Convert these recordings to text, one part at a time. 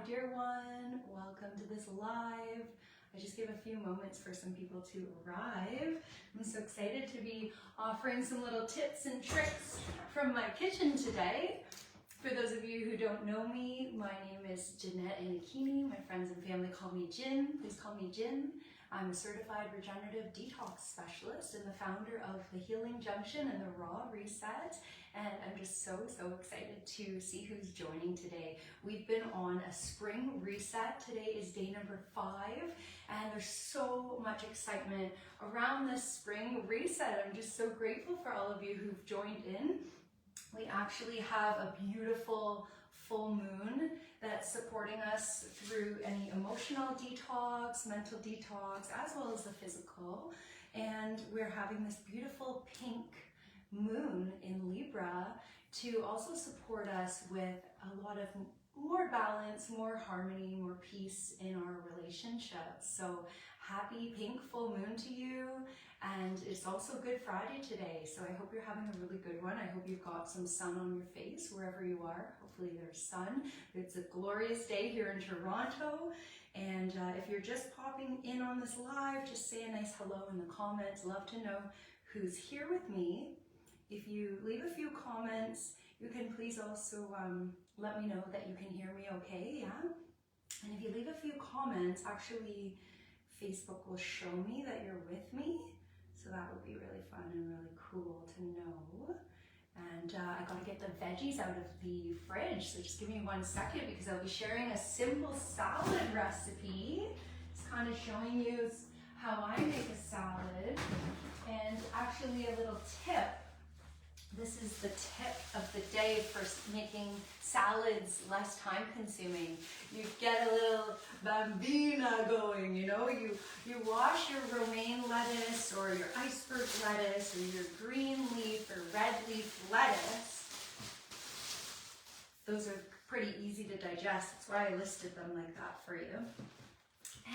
dear one, welcome to this live. I just gave a few moments for some people to arrive. I'm so excited to be offering some little tips and tricks from my kitchen today. For those of you who don't know me, my name is Jeanette Inikini. My friends and family call me Jin. Please call me Jin. I'm a certified regenerative detox specialist and the founder of the Healing Junction and the Raw Reset. And I'm just so excited to see who's joining today. We've been on a spring reset. Today is day number 5, and there's so much excitement around this spring reset. I'm just so grateful for all of you who've joined in. We actually have a beautiful full moon that's supporting us through any emotional detox, mental detox, as well as the physical. And we're having this beautiful pink moon in Libra to also support us with a lot of more balance, more harmony, more peace in our relationships. So happy pink full moon to you. And it's also Good Friday today, so I hope you're having a really good one. I hope you've got some sun on your face wherever you are. Hopefully there's sun. It's a glorious day here in Toronto. And if you're just popping in on this live, just say a nice hello in the comments. Love to know who's here with me. If you leave a few comments, you can please also let me know that you can hear me okay, yeah? And if you leave a few comments, actually Facebook will show me that you're with me. So that would be really fun and really cool to know. And I gotta get the veggies out of the fridge, so just give me 1 second because I'll be sharing a simple salad recipe. It's kind of showing you how I make a salad. And actually a little tip. This is the tip of the day for making salads less time consuming. You get a little bambina going, you know, you wash your romaine lettuce or your iceberg lettuce or your green leaf or red leaf lettuce. Those are pretty easy to digest. That's why I listed them like that for you.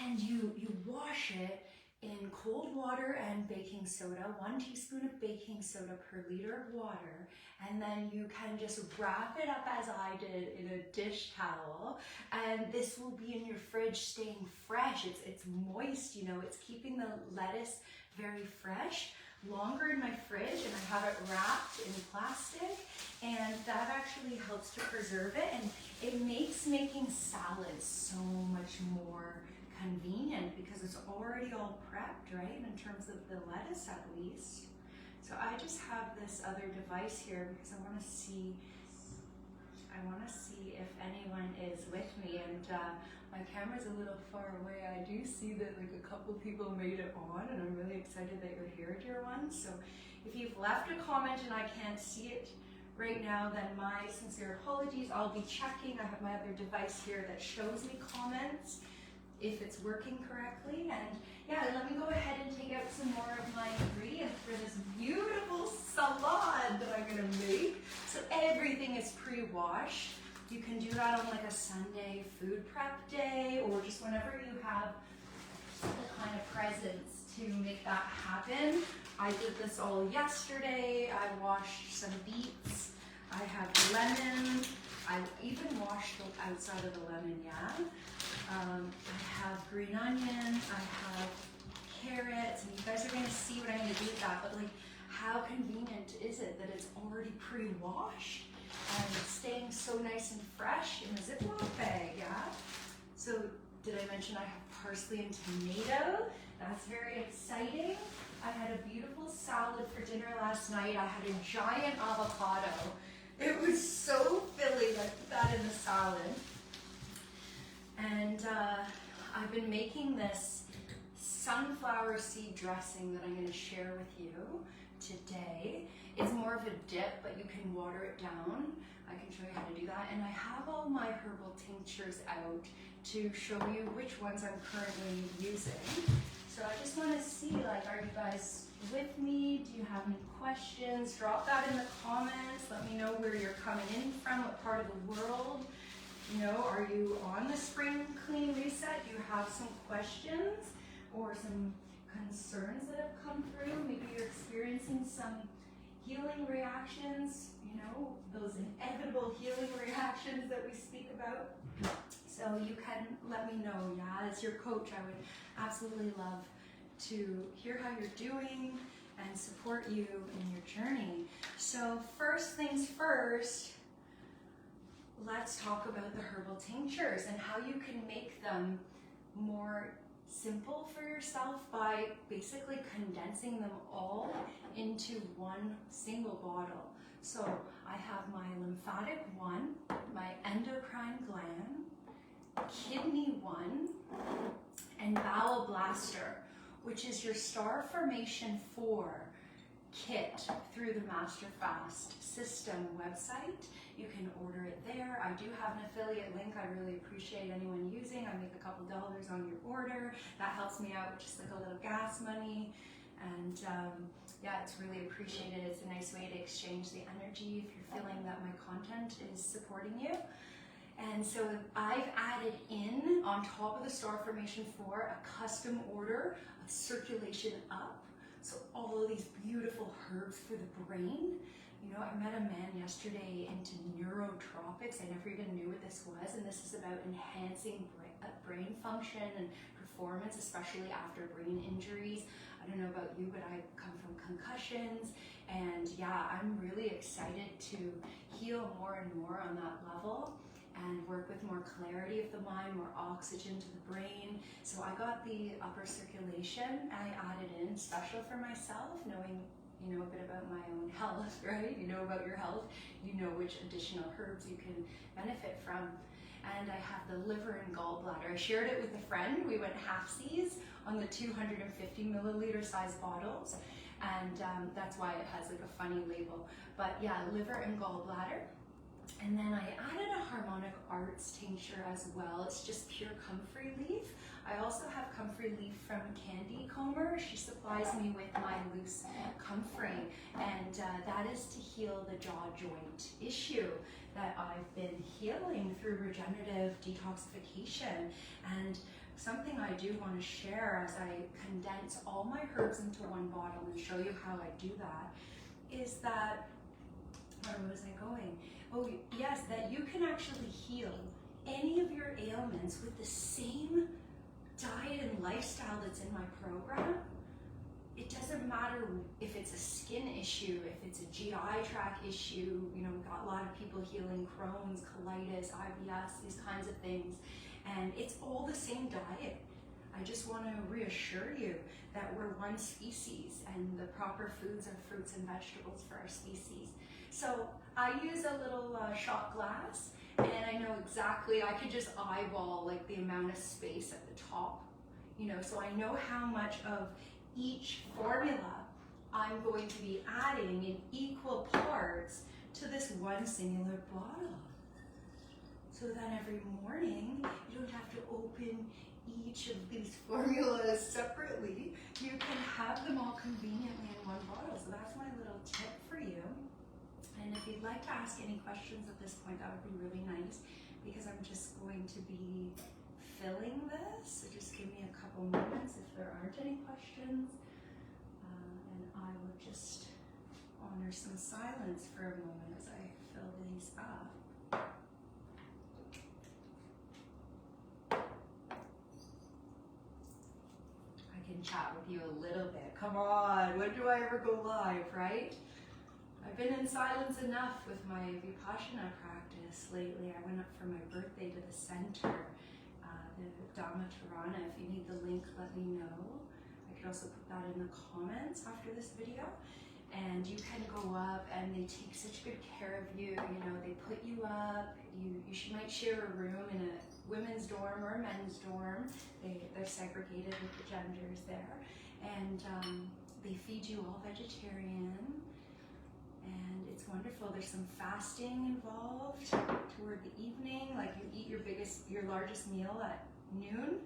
And you wash it in cold water and baking soda, 1 teaspoon of baking soda per liter of water, and then you can just wrap it up as I did in a dish towel, and this will be in your fridge staying fresh. It's moist, you know, it's keeping the lettuce very fresh, longer in my fridge, and I have it wrapped in plastic, and that actually helps to preserve it, and it makes making salads so much more convenient because it's already all prepped, right, in terms of the lettuce at least. So I just have this other device here because I want to see if anyone is with me, and my camera's a little far away. I do see that like a couple people made it on, and I'm really excited that you're here, dear ones. So if you've left a comment and I can't see it right now, then my sincere apologies. I'll be checking. I have my other device here that shows me comments if it's working correctly. And yeah, let me go ahead and take out some more of my ingredients for this beautiful salad that I'm gonna make. So everything is pre-washed. You can do that on like a Sunday food prep day, or just whenever you have the kind of presence to make that happen. I did this all yesterday. I washed some beets. I have lemon. I even washed the outside of the lemon, yeah. I have green onion, I have carrots, and you guys are going to see what I'm going to do with that, but like, how convenient is it that it's already pre-washed and it's staying so nice and fresh in a Ziploc bag, yeah? So, did I mention I have parsley and tomato? That's very exciting. I had a beautiful salad for dinner last night. I had a giant avocado. It was so filling. I put that in the salad. And I've been making this sunflower seed dressing that I'm going to share with you today. It's more of a dip, but you can water it down. I can show you how to do that. And I have all my herbal tinctures out to show you which ones I'm currently using. So I just want to see, like, are you guys with me? Do you have any questions? Drop that in the comments. Let me know where you're coming in from, what part of the world. You know, are you on the spring clean reset? Do you have some questions or some concerns that have come through? Maybe you're experiencing some healing reactions, you know, those inevitable healing reactions that we speak about. So you can let me know. Yeah, as your coach, I would absolutely love to hear how you're doing and support you in your journey. So first things first, let's talk about the herbal tinctures and how you can make them more simple for yourself by basically condensing them all into one single bottle. So I have my lymphatic one, my endocrine gland, kidney one, and bowel blaster, which is your Star Formation 4 kit through the Master Fast System website. You can order it there. I do have an affiliate link. I really appreciate anyone using. I make a couple dollars on your order. That helps me out with just like a little gas money. And yeah, it's really appreciated. It's a nice way to exchange the energy if you're feeling that my content is supporting you. And so I've added in, on top of the Star Formation 4, a custom order of Circulation Up. So all of these beautiful herbs for the brain. You know, I met a man yesterday into neurotropics. I never even knew what this was. And this is about enhancing brain function and performance, especially after brain injuries. I don't know about you, but I come from concussions. And yeah, I'm really excited to heal more and more on that level and work with more clarity of the mind, more oxygen to the brain. So I got the upper circulation. I added in special for myself, knowing you know a bit about my own health, right? You know about your health, you know which additional herbs you can benefit from. And I have the liver and gallbladder. I shared it with a friend. We went halfsies on the 250 milliliter size bottles. And that's why it has like a funny label. But yeah, liver and gallbladder. And then I added a harmonic arts tincture as well. It's just pure comfrey leaf. I also have comfrey leaf from Candy Comer. She supplies me with my loose comfrey, and that is to heal the jaw joint issue that I've been healing through regenerative detoxification. And something I do want to share as I condense all my herbs into one bottle and show you how I do that is that, where was I going? Oh yes, that you can actually heal any of your ailments with the same diet and lifestyle that's in my program. It doesn't matter if it's a skin issue, if it's a GI tract issue. You know, we've got a lot of people healing Crohn's, colitis, IBS, these kinds of things. And it's all the same diet. I just want to reassure you that we're one species and the proper foods are fruits and vegetables for our species. So I use a little shot glass, and I know exactly, I could just eyeball like the amount of space at the top, you know, so I know how much of each formula I'm going to be adding in equal parts to this one singular bottle. So then every morning, you don't have to open each of these formulas separately. You can have them all conveniently in one bottle. So that's my little tip for you. And if you'd like to ask any questions at this point, that would be really nice, because I'm just going to be filling this. So just give me a couple moments if there aren't any questions. And I will just honor some silence for a moment as I fill these up. I can chat with you a little bit. Come on, when do I ever go live, right? I've been in silence enough with my Vipassana practice lately. I went up for my birthday to the center, the Dhamma Tarana. If you need the link, let me know. I could also put that in the comments after this video. And you can go up and they take such good care of you. You know, they put you up. You might share a room in a women's dorm or a men's dorm. They're segregated with the genders there. And they feed you all vegetarian. And it's wonderful. There's some fasting involved toward the evening. Like you eat your largest meal at noon,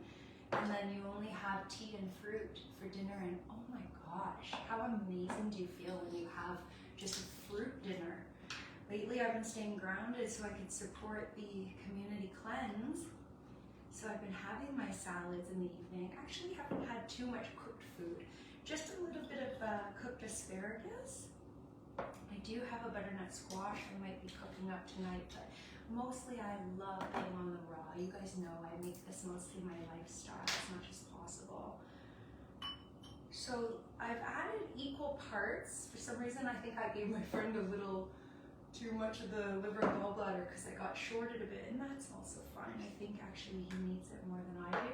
and then you only have tea and fruit for dinner. And oh my gosh, how amazing do you feel when you have just a fruit dinner? Lately I've been staying grounded so I can support the community cleanse. So I've been having my salads in the evening. Actually haven't had too much cooked food. Just a little bit of cooked asparagus. I do have a butternut squash I might be cooking up tonight, but Mostly I love being on the raw. You guys know I make this mostly my lifestyle as much as possible. So I've added equal parts. For some reason I think I gave my friend a little too much of the liver and gallbladder because I got shorted a bit, and that's also fine. I think actually he needs it more than I do.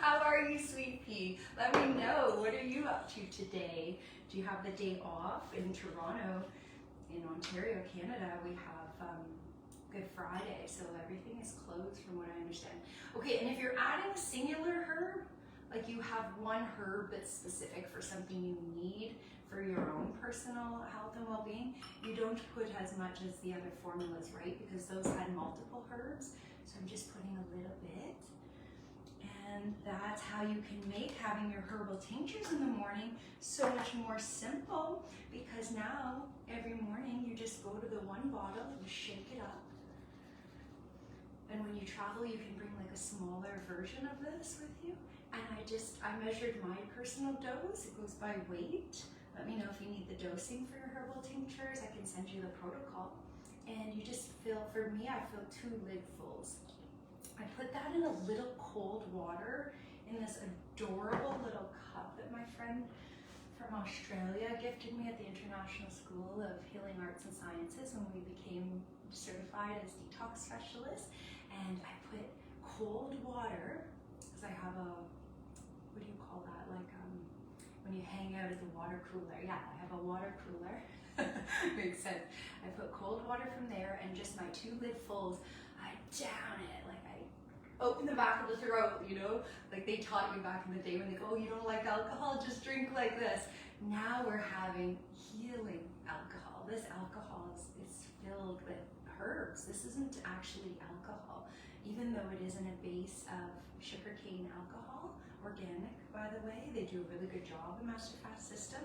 How are you, sweet pea? Let me know. What are you up to today? Do you have the day off? In Toronto, in Ontario, Canada, we have Good Friday, so everything is closed from what I understand. Okay, and if you're adding a singular herb, like you have one herb that's specific for something you need for your own personal health and well-being, you don't put as much as the other formulas, right? Because those had multiple herbs, so I'm just putting a little bit. And that's how you can make having your herbal tinctures in the morning so much more simple, because now every morning you just go to the one bottle, you shake it up, and when you travel you can bring like a smaller version of this with you. And I measured my personal dose. It goes by weight. Let me know if you need the dosing for your herbal tinctures. I can send you the protocol. And you just fill, for me, I fill 2 lidfuls. I put that in a little cold water in this adorable little cup that my friend from Australia gifted me at the International School of Healing Arts and Sciences when we became certified as detox specialists. And I put cold water, because I have a, what do you call that, like when you hang out at the water cooler. Yeah, I have a water cooler. Makes sense. I put cold water from there and just my 2 lidfuls, I down it, like I open the back of the throat, you know, like they taught you back in the day when they go, oh, you don't like alcohol, just drink like this. Now we're having healing alcohol. This alcohol is filled with herbs. This isn't actually alcohol, even though it is in a base of sugarcane alcohol, organic, by the way. They do a really good job in Master Fast System.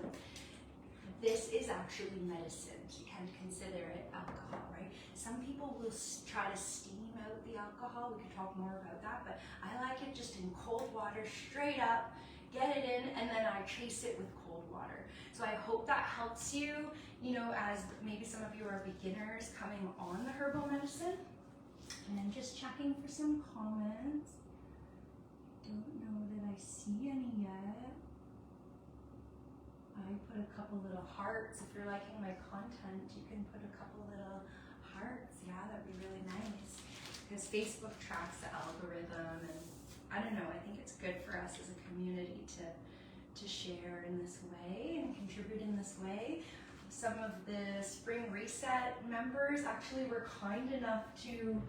This is actually medicine. You can't consider it alcohol, right? Some people will try to steam out the alcohol. We could talk more about that, but I like it just in cold water, straight up, get it in, and then I chase it with cold water. So I hope that helps you, you know, as maybe some of you are beginners coming on the herbal medicine. And I'm just checking for some comments. Don't know that I see any yet. I put a couple little hearts. If you're liking my content, you can put a couple little hearts. Yeah, that'd be really nice. Because Facebook tracks the algorithm, and I don't know, I think it's good for us as a community to share in this way and contribute in this way. Some of the Spring Reset members actually were kind enough to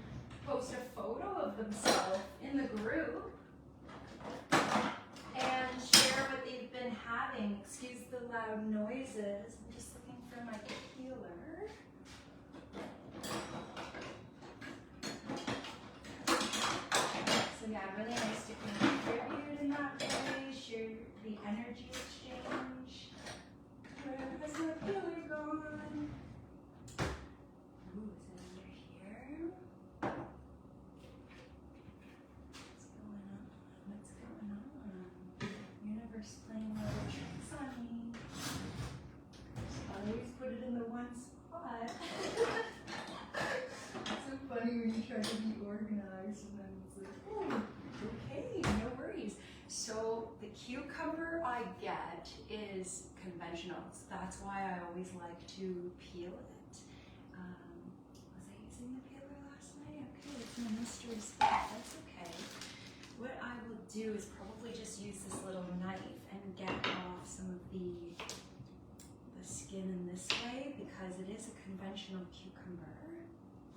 post a photo of themselves in the group and share what they've been having. Excuse the loud noises. I'm just looking for my peeler. So yeah, really nice to contribute in that way, share the energy exchange. Where has my peeler gone? Ooh, is it under here? What's going on? Universe playing little tricks on me. Always put it in the one spot. It's so funny when you try to be organized and then it's like, oh, okay, no worries. So the cucumber I get is conventional. So that's why I always like to peel it. Was I using the peeler last night? Okay, it's in a mystery spot. That's okay. What I will do is probably just use this little knife and get off some of the skin in this way, because it is a conventional cucumber.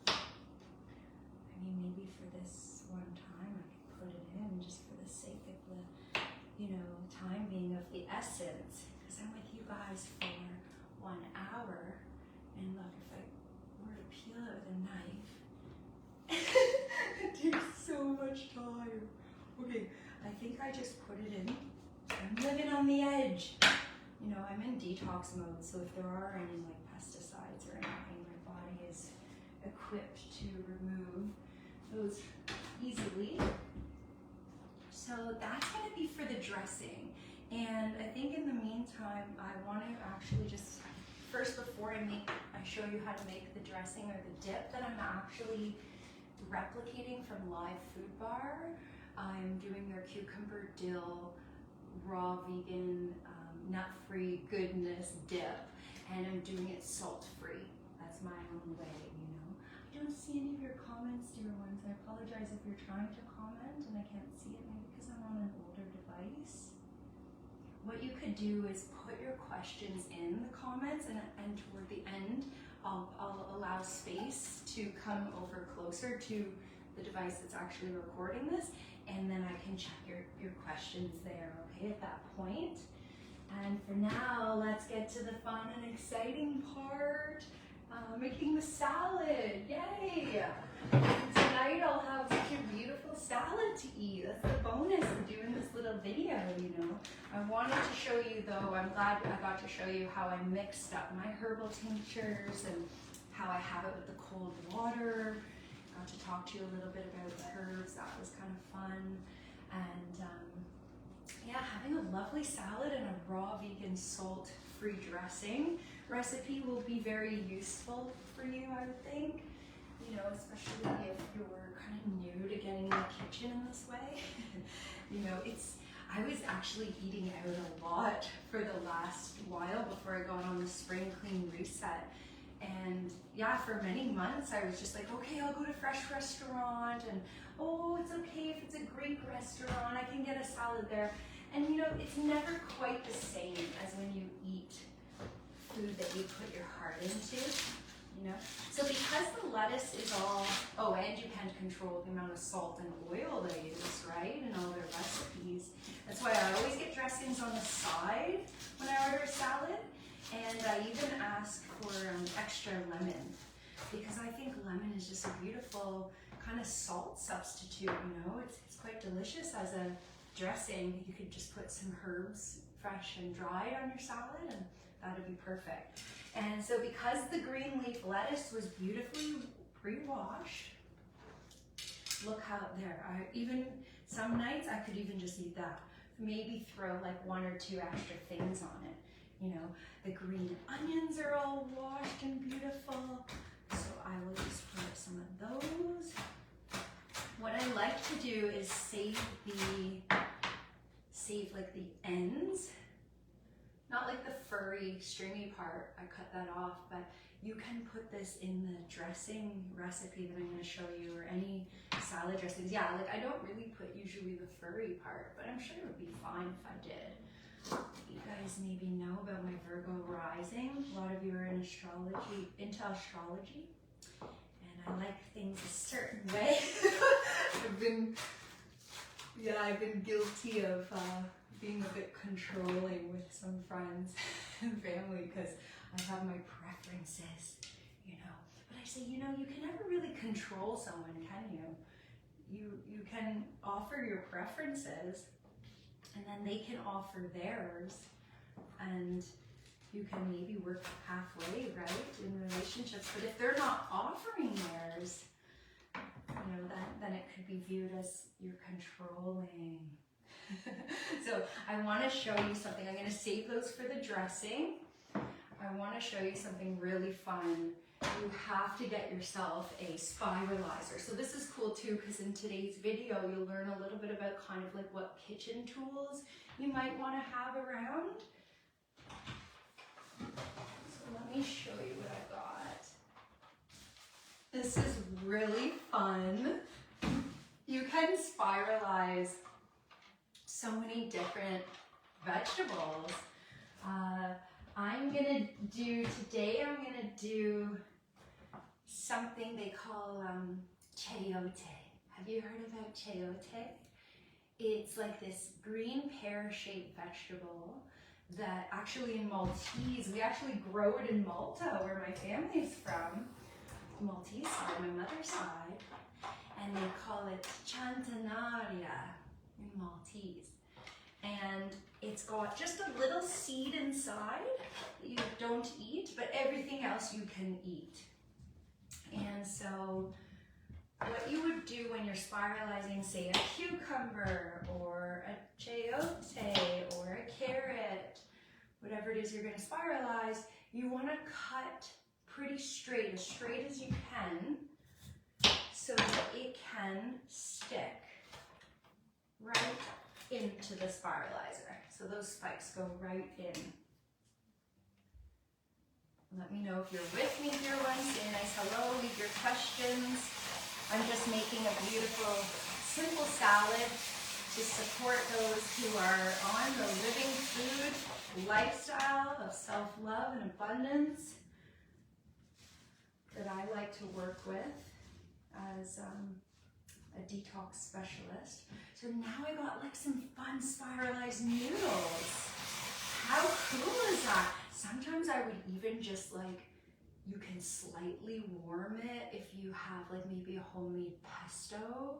I mean, maybe for this one time I could put it in just for the sake of the, you know, time being of the essence, because I'm with you guys for 1 hour, and look, if I were to peel it with a knife, it takes so much time. Okay, I think I just put it in. I'm living on the edge. You know, I'm in detox mode, so if there are any like pesticides or anything, my body is equipped to remove those easily. So that's going to be for the dressing. And I think in the meantime, I want to actually just first, before I show you how to make the dressing or the dip that I'm actually replicating from Live Food Bar. I'm doing their cucumber dill raw vegan nut-free goodness dip, and I'm doing it salt-free. That's my own way, you know. I don't see any of your comments, dear ones. I apologize if you're trying to comment and I can't see it, maybe because I'm on an older device. What you could do is put your questions in the comments, and toward the end, I'll allow space to come over closer to the device that's actually recording this, and then I can check your questions there, okay, at that point. And for now, let's get to the fun and exciting part, making the salad, yay! Tonight I'll have such a beautiful salad to eat. That's the bonus of doing this little video, you know. I wanted to show you though, I'm glad I got to show you how I mixed up my herbal tinctures and how I have it with the cold water. Got to talk to you a little bit about the herbs, that was kind of fun. And yeah, having a lovely salad and a raw vegan salt-free dressing recipe will be very useful for you, I would think. You know, especially if you're kind of new to getting in the kitchen in this way. You know, I was actually eating out a lot for the last while before I got on the spring clean reset. And yeah, for many months I was just like, okay, I'll go to fresh restaurant, and oh, it's okay if it's a Greek restaurant, I can get a salad there. And you know, it's never quite the same as when you eat food that you put your heart into. You know? So because the lettuce is all, oh, and you can control the amount of salt and oil they use, right, in all their recipes. That's why I always get dressings on the side when I order a salad. And I even ask for extra lemon, because I think lemon is just a beautiful kind of salt substitute, you know. It's quite delicious as a dressing. You could just put some herbs, fresh and dried, on your salad, and that would be perfect. And so because the green leaf lettuce was beautifully pre-washed, look how there, some nights I could even just eat that. Maybe throw like 1 or 2 extra things on it. You know, the green onions are all washed and beautiful, so I will just put some of those. What I like to do is save like the ends, not like the furry stringy part, I cut that off, but you can put this in the dressing recipe that I'm going to show you, or any salad dressings. Yeah, like I don't really put usually the furry part, but I'm sure it would be fine if I did. You guys maybe know about my Virgo rising. A lot of you are into astrology, and I like things a certain way. I've been guilty of being a bit controlling with some friends and family, because I have my preferences, you know. But I say, you know, you can never really control someone, can you? You can offer your preferences, and then they can offer theirs, and you can maybe work halfway, right, in relationships. But if they're not offering theirs, you know, then it could be viewed as you're controlling. So I want to show you something. I'm going to save those for the dressing. I want to show you something really fun. You have to get yourself a spiralizer. So this is cool too, because in today's video you'll learn a little bit about kind of like what kitchen tools you might want to have around. So let me show you what I got. This is really fun. You can spiralize so many different vegetables. I'm gonna do something they call chayote. Have you heard about chayote? It's like this green pear-shaped vegetable that actually in Maltese, we actually grow it in Malta, where my family's from. Maltese side, my mother's side, and they call it chantanaria in Maltese. And it's got just a little seed inside that you don't eat, but everything else you can eat. And so what you would do when you're spiralizing, say, a cucumber or a chayote or a carrot, whatever it is you're going to spiralize, you want to cut pretty straight as you can, so that it can stick right into the spiralizer. So those spikes go right in. Let me know if you're with me here once. Say a nice hello, leave your questions. I'm just making a beautiful, simple salad to support those who are on the living food lifestyle of self-love and abundance that I like to work with as a detox specialist. So now I got like some fun spiralized noodles. How cool is that? Sometimes I would even just like, you can slightly warm it if you have like maybe a homemade pesto.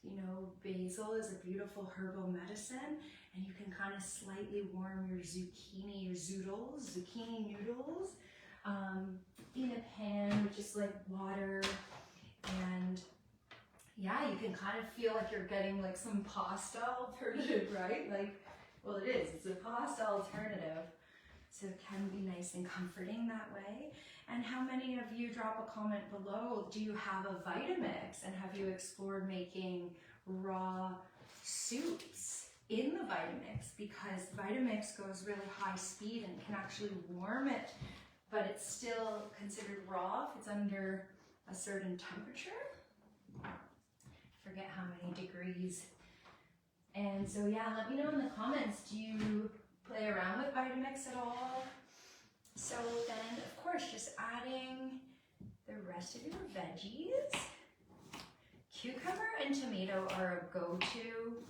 You know, basil is a beautiful herbal medicine, and you can kind of slightly warm your zucchini noodles in a pan with just like water, and yeah, you can kind of feel like you're getting like some pasta alternative, right? Like, well, it is, it's a pasta alternative. So it can be nice and comforting that way. And how many of you, drop a comment below, do you have a Vitamix, and have you explored making raw soups in the Vitamix? Because Vitamix goes really high speed and can actually warm it, but it's still considered raw if it's under a certain temperature. Forget how many degrees. And so yeah, let me know in the comments, do you play around with Vitamix at all? So then, of course, just adding the rest of your veggies. Cucumber and tomato are a go-to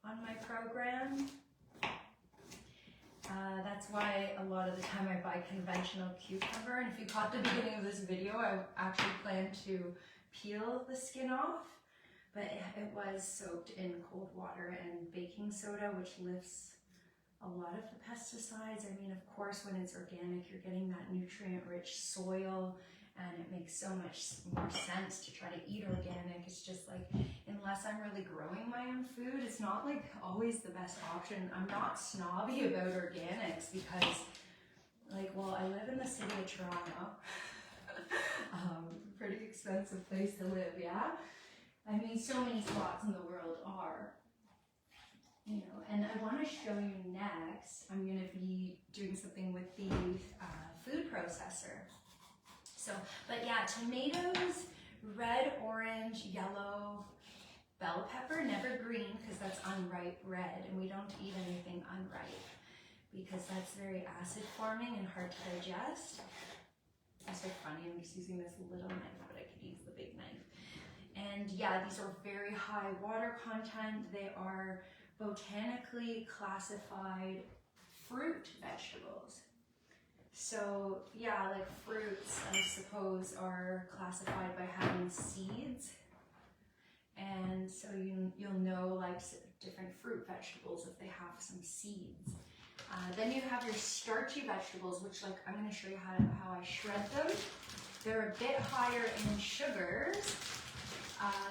on my program. That's why a lot of the time I buy conventional cucumber. And if you caught the beginning of this video, I actually planned to peel the skin off, but it was soaked in cold water and baking soda, which lifts a lot of the pesticides. I mean, of course, when it's organic, you're getting that nutrient-rich soil, and it makes so much more sense to try to eat organic. It's just like, unless I'm really growing my own food, it's not like always the best option. I'm not snobby about organics because, like, well, I live in the city of Toronto. Pretty expensive place to live, yeah? I mean, so many spots in the world are. You know, and I want to show you next, I'm going to be doing something with the food processor. So, but yeah, tomatoes, red, orange, yellow, bell pepper, never green because that's unripe red, and we don't eat anything unripe because that's very acid forming and hard to digest. It's so funny, I'm just using this little knife, but I could use the big knife. And yeah, these are very high water content. They are botanically classified fruit vegetables. So yeah, like fruits, I suppose, are classified by having seeds. And so you'll know like different fruit vegetables if they have some seeds. Then you have your starchy vegetables, which like I'm going to show you how I shred them. They're a bit higher in sugars.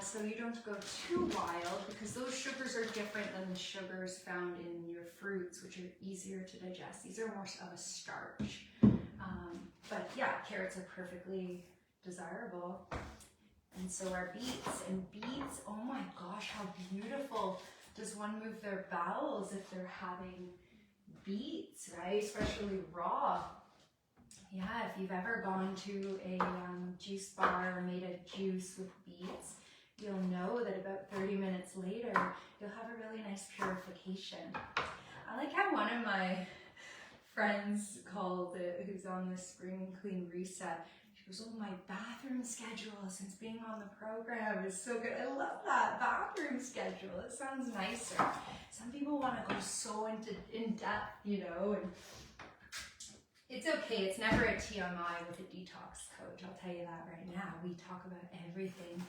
So you don't go too wild because those sugars are different than the sugars found in your fruits, which are easier to digest. These are more of a starch. But yeah, carrots are perfectly desirable. And so are beets. And beets, oh my gosh, how beautiful does one move their bowels if they're having beets, right? Especially raw. Yeah, if you've ever gone to a juice bar or made a juice with beets, you'll know that about 30 minutes later, you'll have a really nice purification. I like how one of my friends called it, who's on this Spring Clean Reset, she goes, oh, my bathroom schedule since being on the program is so good. I love that bathroom schedule. It sounds nicer. Some people want to go so in depth, you know, and it's okay. It's never a TMI with a detox coach. I'll tell you that right now. We talk about everything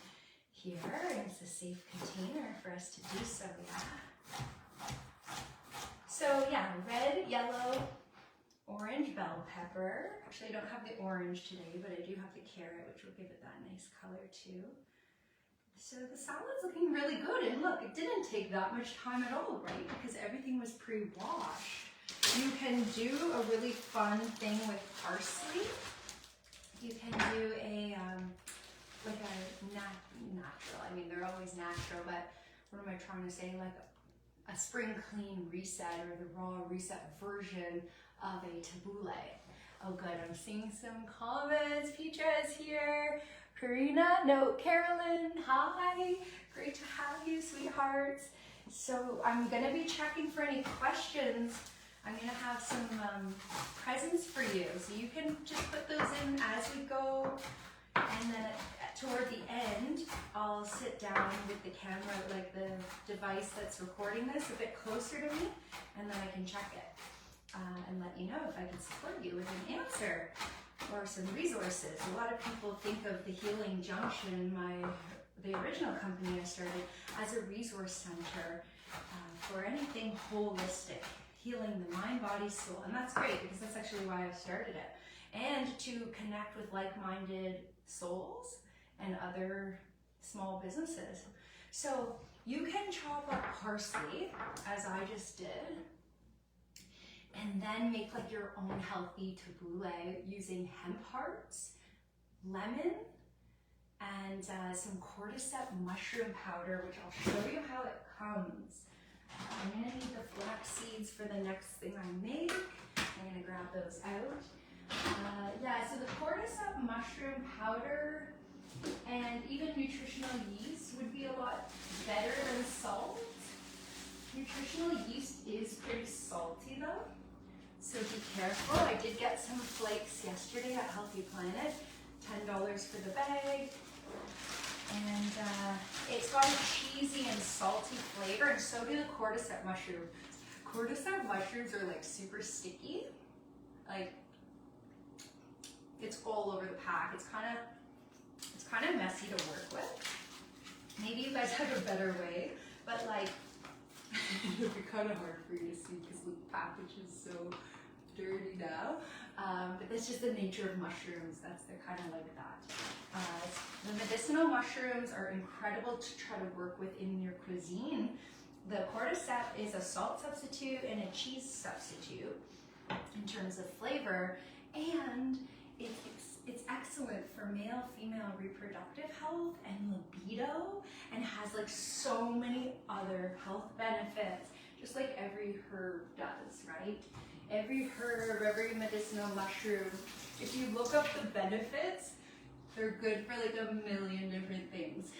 here. It's a safe container for us to do so, yeah. So yeah, red, yellow, orange bell pepper. Actually, I don't have the orange today, but I do have the carrot, which will give it that nice color too. So the salad's looking really good. And look, it didn't take that much time at all, right? Because everything was pre-washed. You can do a really fun thing with parsley. You can do a, like a natural, I mean, they're always natural, but what am I trying to say? Like a spring clean reset, or the raw reset version of a tabbouleh. Oh good, I'm seeing some comments. Petra is here. Karina, no, Carolyn, hi. Great to have you, sweethearts. So I'm gonna be checking for any questions. I'm gonna have some presents for you. So you can just put those in as we go. And then toward the end, I'll sit down with the camera, like the device that's recording this, a bit closer to me, and then I can check it and let you know if I can support you with an answer or some resources. A lot of people think of the Healing Junction, the original company I started, as a resource center for anything holistic, healing the mind, body, soul, and that's great because that's actually why I started it. And to connect with like-minded souls and other small businesses. So you can chop up parsley, as I just did, and then make like your own healthy tabbouleh using hemp hearts, lemon, and some cordyceps mushroom powder, which I'll show you how it comes. I'm gonna need the flax seeds for the next thing I make. I'm gonna grab those out. Yeah, so the cordyceps mushroom powder and even nutritional yeast would be a lot better than salt. Nutritional yeast is pretty salty though, so be careful. I did get some flakes yesterday at Healthy Planet, $10 for the bag. And it's got a cheesy and salty flavor, and so do the cordyceps mushrooms. Cordyceps mushrooms are like super sticky. Like, it's all over the pack. It's kind of messy to work with. Maybe you guys have a better way, but like, it'd be kind of hard for you to see because the package is so dirty now. But that's just the nature of mushrooms. They're kind of like that. The medicinal mushrooms are incredible to try to work with in your cuisine. The cordyceps is a salt substitute and a cheese substitute in terms of flavor, and it's excellent for male, female reproductive health and libido, and has like so many other health benefits, just like every herb does, right? Every herb, every medicinal mushroom, if you look up the benefits, they're good for like a million different things.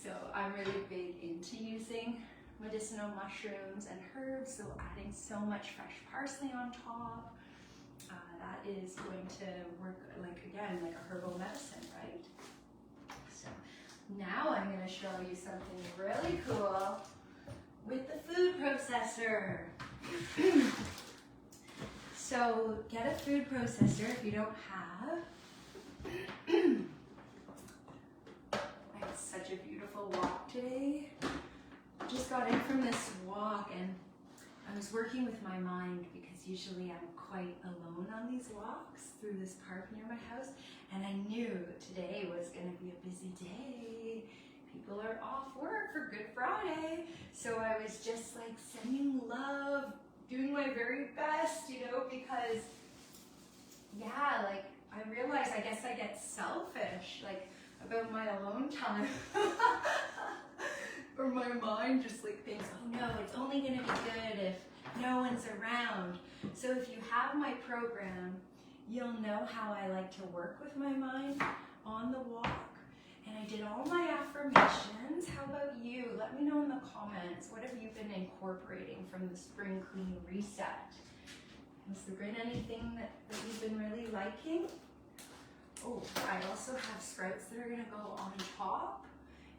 So I'm really big into using medicinal mushrooms and herbs, so adding so much fresh parsley on top, that is going to work like, again, like a herbal medicine, right? So now I'm going to show you something really cool with the food processor. So get a food processor if you don't have. I had such a beautiful walk today. I just got in from this walk and I was working with my mind because usually I'm quite alone on these walks through this park near my house, and I knew today was going to be a busy day. People are off work for Good Friday, so I was just like sending love, doing my very best, you know, because yeah, like I realized I guess I get selfish like about my alone time. Or my mind just like thinks, oh no, it's only gonna be good if no one's around. So if you have my program, you'll know how I like to work with my mind on the walk. And I did all my affirmations. How about you? Let me know in the comments, what have you been incorporating from the Spring Clean Reset? Has there been anything that you've been really liking? Oh, I also have sprouts that are gonna go on top.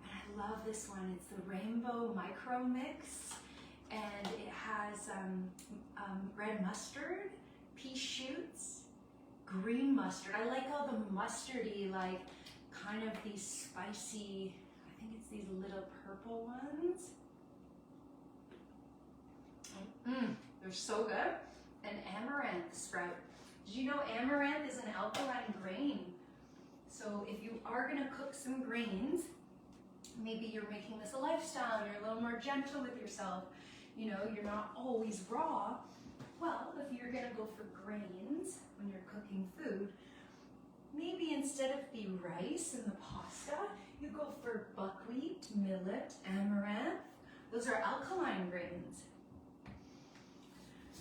I love this one. It's the Rainbow Micro Mix, and it has red mustard, pea shoots, green mustard. I like all the mustardy, like kind of these spicy, I think it's these little purple ones. They're so good. An amaranth sprout. Did you know amaranth is an alkaline grain? So if you are gonna cook some grains, maybe you're making this a lifestyle, you're a little more gentle with yourself, you know, you're not always raw, Well, if you're gonna go for grains when you're cooking food, maybe instead of the rice and the pasta, you go for buckwheat, millet, amaranth. Those are alkaline grains.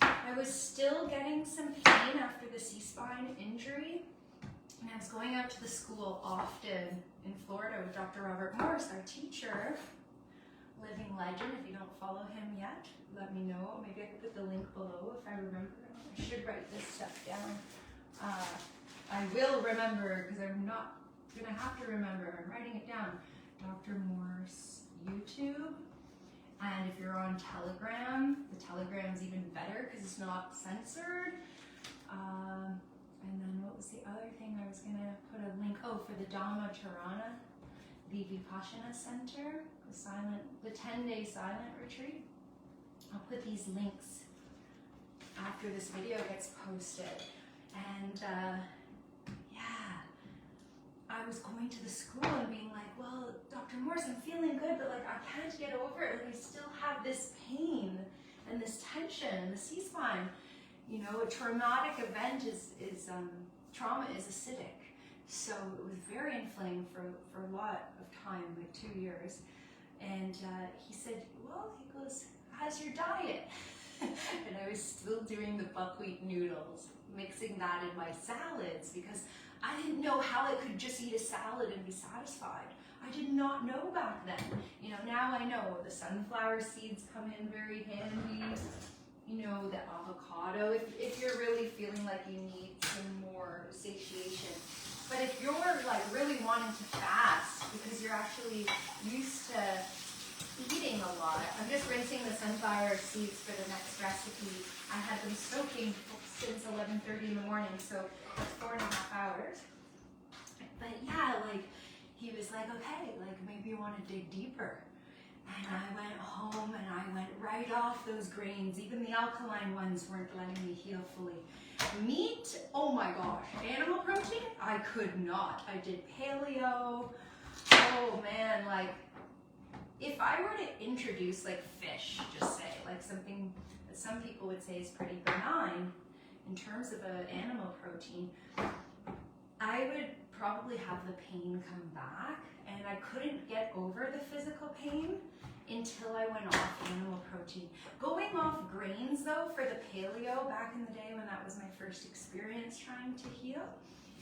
I was still getting some pain after the C-spine injury, and I was going out to the school often in Florida with Dr. Robert Morris, our teacher, living legend. If you don't follow him yet, let me know. Maybe I could put the link below if I remember. I should write this stuff down. I will remember, because I'm not going to have to remember. I'm writing it down. Dr. Morris YouTube. And if you're on Telegram, the Telegram's even better because it's not censored. And then what was the other thing I was going to put a link? Oh, for the Dhamma Tirana, the Vipassana Center, the 10-day silent retreat. I'll put these links after this video gets posted. And yeah, I was going to the school and being like, well, Dr. Morris, I'm feeling good, but like I can't get over it. Like I still have this pain and this tension, the C-spine. You know, a traumatic event trauma is acidic. So it was very inflamed for a lot of time, like 2 years. And he said, well, he goes, how's your diet? And I was still doing the buckwheat noodles, mixing that in my salads because I didn't know how I could just eat a salad and be satisfied. I did not know back then. You know, now I know the sunflower seeds come in very handy. You know, the avocado, if you're really feeling like you need some more satiation. But if you're like really wanting to fast because you're actually used to eating a lot, I'm just rinsing the sunflower seeds for the next recipe. I had them soaking since 11:30 in the morning, so that's 4.5 hours. But yeah, like he was like, okay, like maybe you want to dig deeper. And I went home and I went right off those grains. Even the alkaline ones weren't letting me heal fully. Meat, oh my gosh. Animal protein, I could not. I did paleo. Oh man, like if I were to introduce like fish, just say, like something that some people would say is pretty benign in terms of an animal protein, I would probably have the pain come back, and I couldn't get over the physical pain until I went off animal protein. Going off grains though, for the paleo back in the day when that was my first experience trying to heal,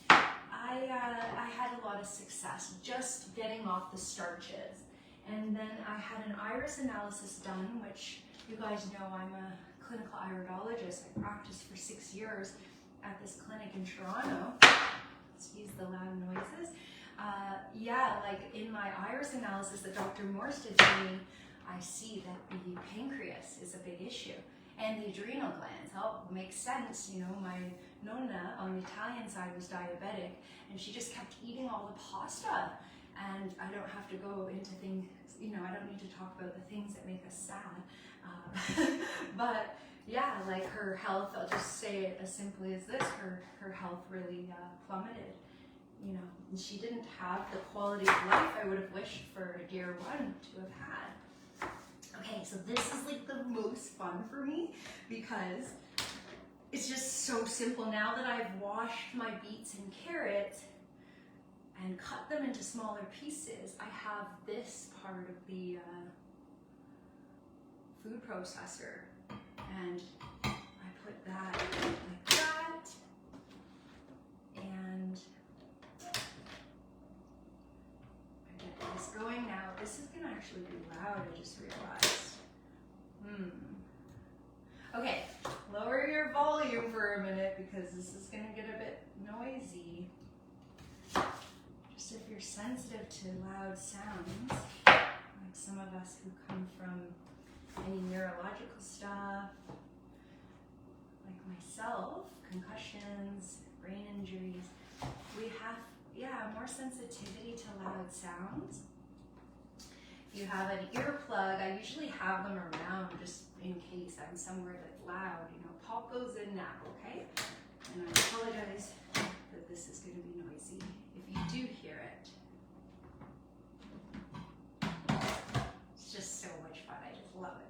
I had a lot of success just getting off the starches. And then I had an iris analysis done, which you guys know I'm a clinical iridologist. I practiced for 6 years at this clinic in Toronto. Excuse the loud noises. Yeah, like in my iris analysis that Dr. Morse did to me, I see that the pancreas is a big issue. And the adrenal glands. Oh, makes sense. You know, my nonna on the Italian side was diabetic, and she just kept eating all the pasta. And I don't have to go into things, you know, I don't need to talk about the things that make us sad. But yeah, like her health, I'll just say it as simply as this, her health really plummeted. You know, and she didn't have the quality of life I would have wished for a dear one to have had. Okay, so this is like the most fun for me because it's just so simple. Now that I've washed my beets and carrots and cut them into smaller pieces, I have this part of the food processor, and I put that like that, and I get this going now. This is gonna actually be loud, I just realized. Okay, lower your volume for a minute because this is gonna get a bit noisy. Just if you're sensitive to loud sounds, like some of us who come from any neurological stuff, like myself, concussions, brain injuries, we have, more sensitivity to loud sounds. If you have an earplug, I usually have them around just in case I'm somewhere that's loud, you know, pop those in now, okay? And I apologize that this is going to be noisy if you do hear it. It's just so much fun, I just love it.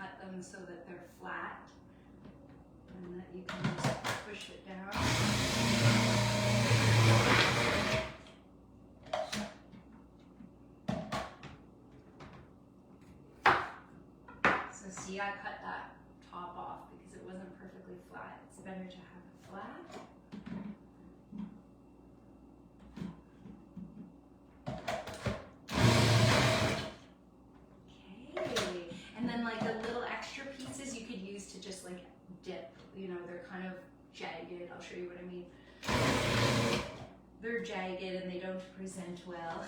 cut them so that they're flat and that you can just push it down. So see, I cut that top off because it wasn't perfectly flat. It's better to have it flat. Okay, and then like the little extra pieces you could use to just like dip, you know, they're kind of jagged. I'll show you what I mean. They're jagged and they don't present well.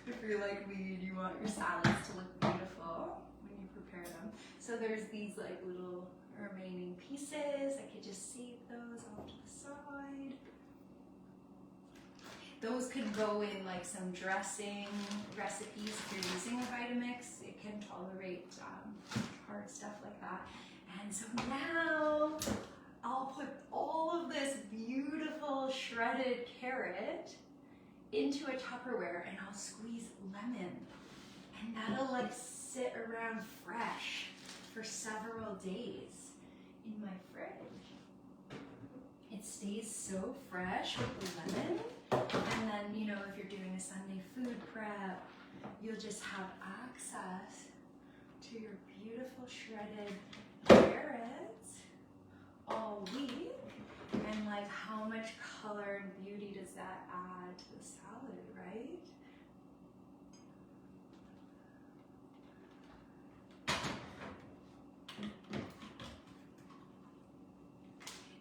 If you're like me and you want your salads to look beautiful when you prepare them. So there's these like little remaining pieces. I could just save those off to the side. Those could go in like some dressing recipes if you're using a Vitamix. It can tolerate hard stuff like that. And so now I'll put all of this beautiful shredded carrot into a Tupperware and I'll squeeze lemon. And that'll like sit around fresh for several days in my fridge. It stays so fresh with the lemon. And then, you know, if you're doing a Sunday food prep, you'll just have access to your beautiful shredded carrots all week. And like, how much color and beauty does that add to the salad, right?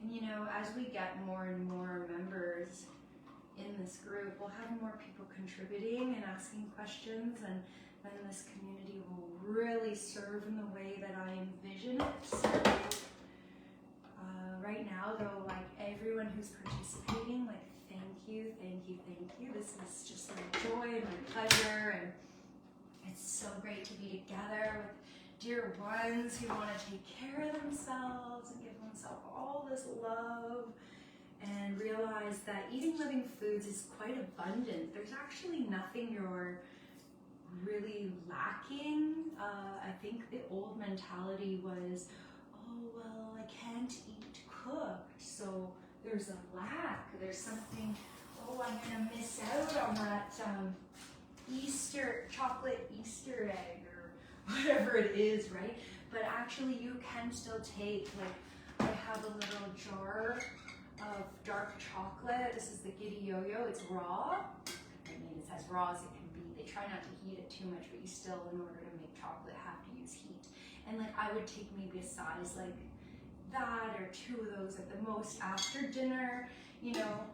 And you know, as we get more and more members in this group, we'll have more people contributing and asking questions, and then this community will really serve in the way that I envision it serving. Right now though, like everyone who's participating, like thank you, thank you, thank you. This is just my joy and my pleasure, and it's so great to be together with dear ones who want to take care of themselves and give themselves all this love and realize that eating living foods is quite abundant. There's actually nothing you're really lacking. I think the old mentality was, oh, well, I can't eat cooked, so there's a lack. There's something, oh, I'm gonna miss out on that chocolate Easter egg or whatever it is, right? But actually you can still take, like, I have a little jar of dark chocolate. This is the Giddy Yo-Yo. It's raw. I mean, it's as raw as it can be. They try not to heat it too much, but you still, in order to make chocolate, have to use heat. And like, I would take maybe a size like that or 2 of those at the most after dinner, you know,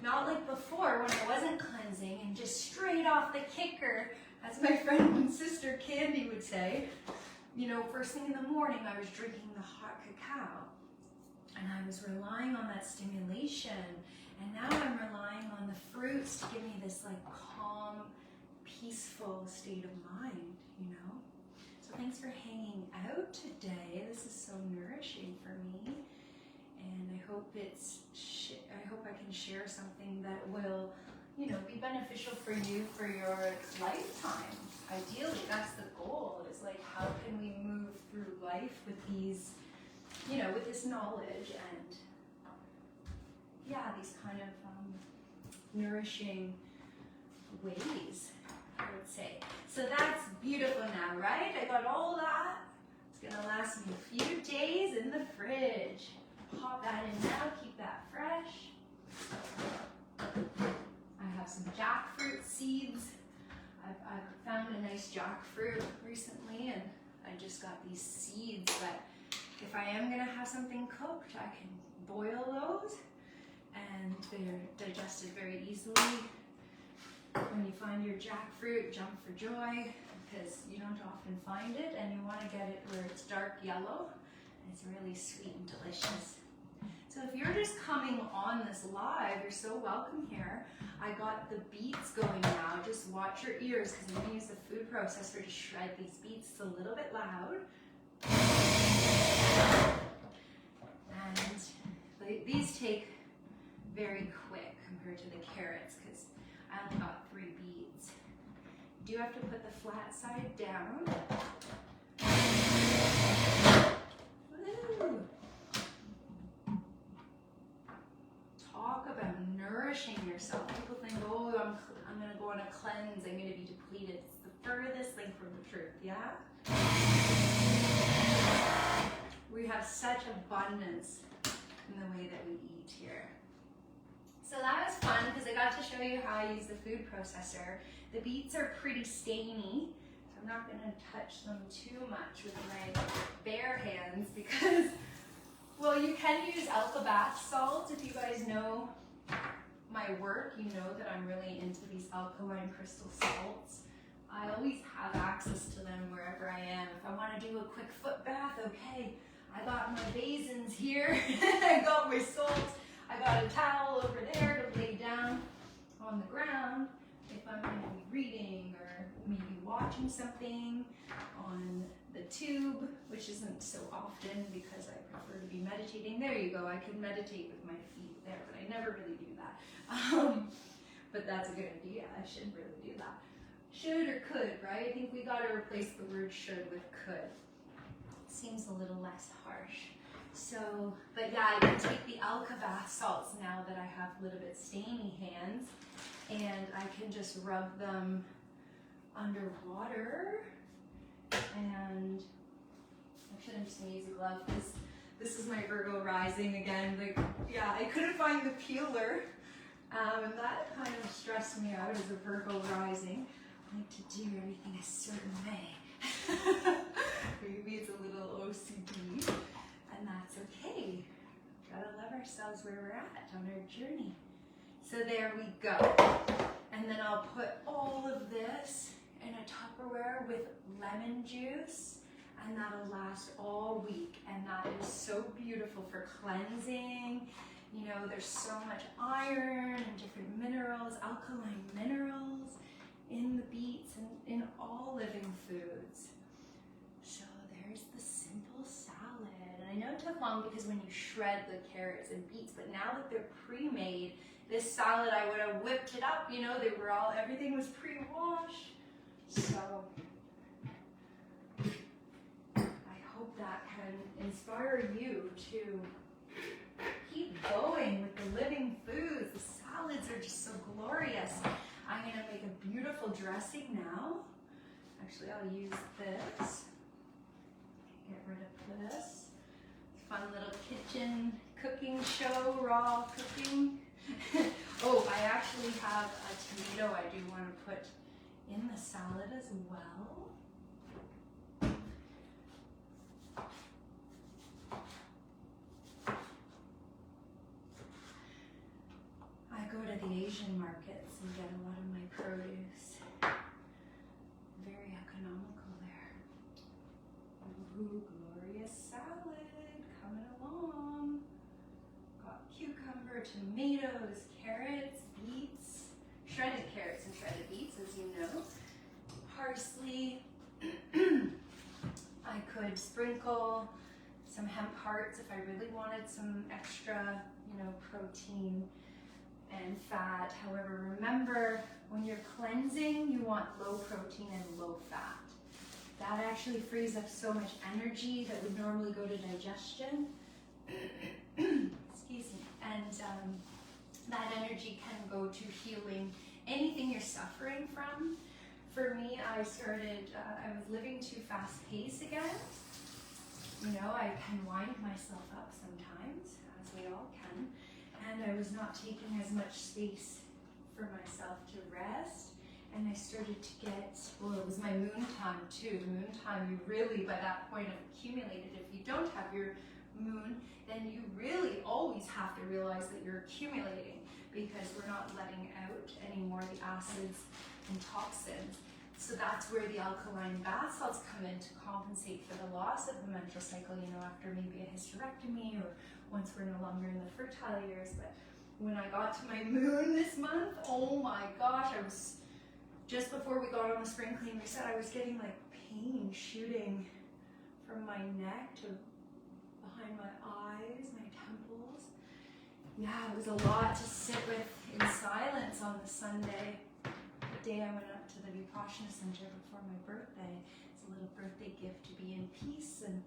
not like before when I wasn't cleansing and just straight off the kicker, as my friend and sister Candy would say. You know, first thing in the morning I was drinking the hot cacao and I was relying on that stimulation, and now I'm relying on the fruits to give me this like calm, peaceful state of mind, you know. So thanks for hanging out today. This is so nourishing for me, and I hope I hope I can share something that will, you know, be beneficial for you for your lifetime. Ideally, that's the goal. Is like, how can we move through life with these, you know, with this knowledge and yeah, these kind of nourishing ways, I would say. So that's beautiful now, right? I got all that. It's gonna last me a few days in the fridge. Pop that in now, keep that fresh. I have some jackfruit seeds. I found a nice jackfruit recently, and I just got these seeds that if I am gonna have something cooked, I can boil those, and they're digested very easily. When you find your jackfruit, jump for joy, because you don't often find it, and you want to get it where it's dark yellow. It's really sweet and delicious. So if you're just coming on this live, you're so welcome here. I got the beets going now. Just watch your ears, because I'm going to use the food processor to shred these beets. It's a little bit loud. And these take very quick compared to the carrots, because I only got 3 beets. You do have to put the flat side down. furthest thing from the truth, yeah? We have such abundance in the way that we eat here. So that was fun because I got to show you how I use the food processor. The beets are pretty stainy, so I'm not going to touch them too much with my bare hands because, well, you can use alka bath salt. If you guys know my work, you know that I'm really into these alkaline crystal salts. I always have access to them wherever I am. If I want to do a quick foot bath, okay, I got my basins here, I got my salt, I got a towel over there to lay down on the ground if I'm going to be reading or maybe watching something on the tube, which isn't so often because I prefer to be meditating. There you go, I can meditate with my feet there, but I never really do that. But that's a good idea, I should really do that. Should or could, right? I think we got to replace the word should with could. Seems a little less harsh. So, but yeah, I can take the alka bath salts now that I have a little bit stainy hands, and I can just rub them underwater. And actually, I'm just gonna use a glove because this is my Virgo rising again. Like, yeah, I couldn't find the peeler, and that kind of stressed me out as a Virgo rising. I like to do everything a certain way. Maybe it's a little OCD, and that's okay. Gotta love ourselves where we're at on our journey. So there we go. And then I'll put all of this in a Tupperware with lemon juice, and that'll last all week. And that is so beautiful for cleansing. You know, there's so much iron and different minerals, alkaline minerals in the beets and in all living foods. So there's the simple salad. And I know it took long because when you shred the carrots and beets, but now that they're pre-made, this salad, I would have whipped it up, you know, everything was pre-washed. So I hope that can inspire you to keep going with the living foods. The salads are just so glorious. I'm gonna make a beautiful dressing now. Actually, I'll use this. Get rid of this. Fun little kitchen cooking show, raw cooking. Oh, I actually have a tomato I do want to put in the salad as well. I go to the Asian markets and get a lot of my produce. Very economical there. Ooh, glorious salad coming along. Got cucumber, tomatoes, carrots, beets, shredded carrots and shredded beets, as you know. Parsley. I could sprinkle some hemp hearts if I really wanted some extra, you know, protein and fat. However, remember, when you're cleansing, you want low protein and low fat. That actually frees up so much energy that would normally go to digestion. Excuse me. And that energy can go to healing anything you're suffering from. For me, I was living too fast paced again. You know, I can wind myself up sometimes, as we all can. And I was not taking as much space for myself to rest. And I started to get, well, it was my moon time too. The moon time, you really, by that point, have accumulated. If you don't have your moon, then you really always have to realize that you're accumulating because we're not letting out anymore the acids and toxins. So that's where the alkaline bath salts come in to compensate for the loss of the menstrual cycle, you know, after maybe a hysterectomy or once we're no longer in the fertile years. But when I got to my moon this month, oh my gosh, I was, just before we got on the spring clean reset, I was getting like pain shooting from my neck to behind my eyes, my temples. Yeah, it was a lot to sit with in silence on the Sunday, the day I went up to the Vipassana Center before my birthday. It's a little birthday gift to be in peace and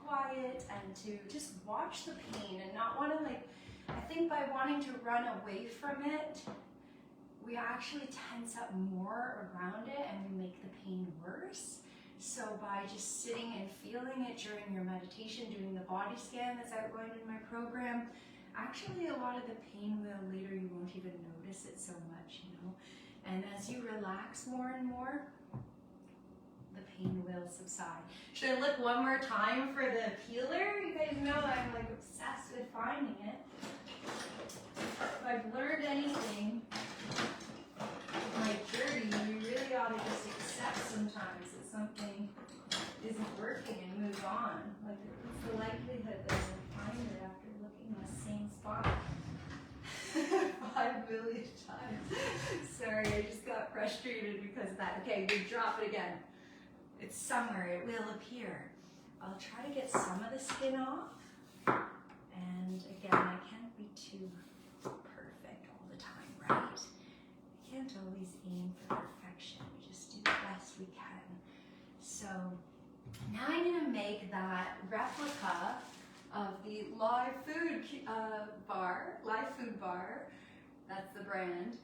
quiet and to just watch the pain and not want to, like, I think by wanting to run away from it, we actually tense up more around it and we make the pain worse. So by just sitting and feeling it during your meditation, doing the body scan that's outlined in my program, actually a lot of the pain will later, you won't even notice it so much, you know. And as you relax more and more, the pain will subside. Should I look one more time for the peeler? You guys know I'm like obsessed with finding it. If I've learned anything with my journey, you really ought to just accept sometimes that something isn't working and move on. Like, what's the likelihood that I'll find it after looking in the same spot 5 million times? Sorry, I just got frustrated because of that. Okay, we drop it again. It's somewhere, it will appear. I'll try to get some of the skin off. And again, I can't be too perfect all the time, right? We can't always aim for perfection. We just do the best we can. So now I'm gonna make that replica of the live food bar, that's the brand,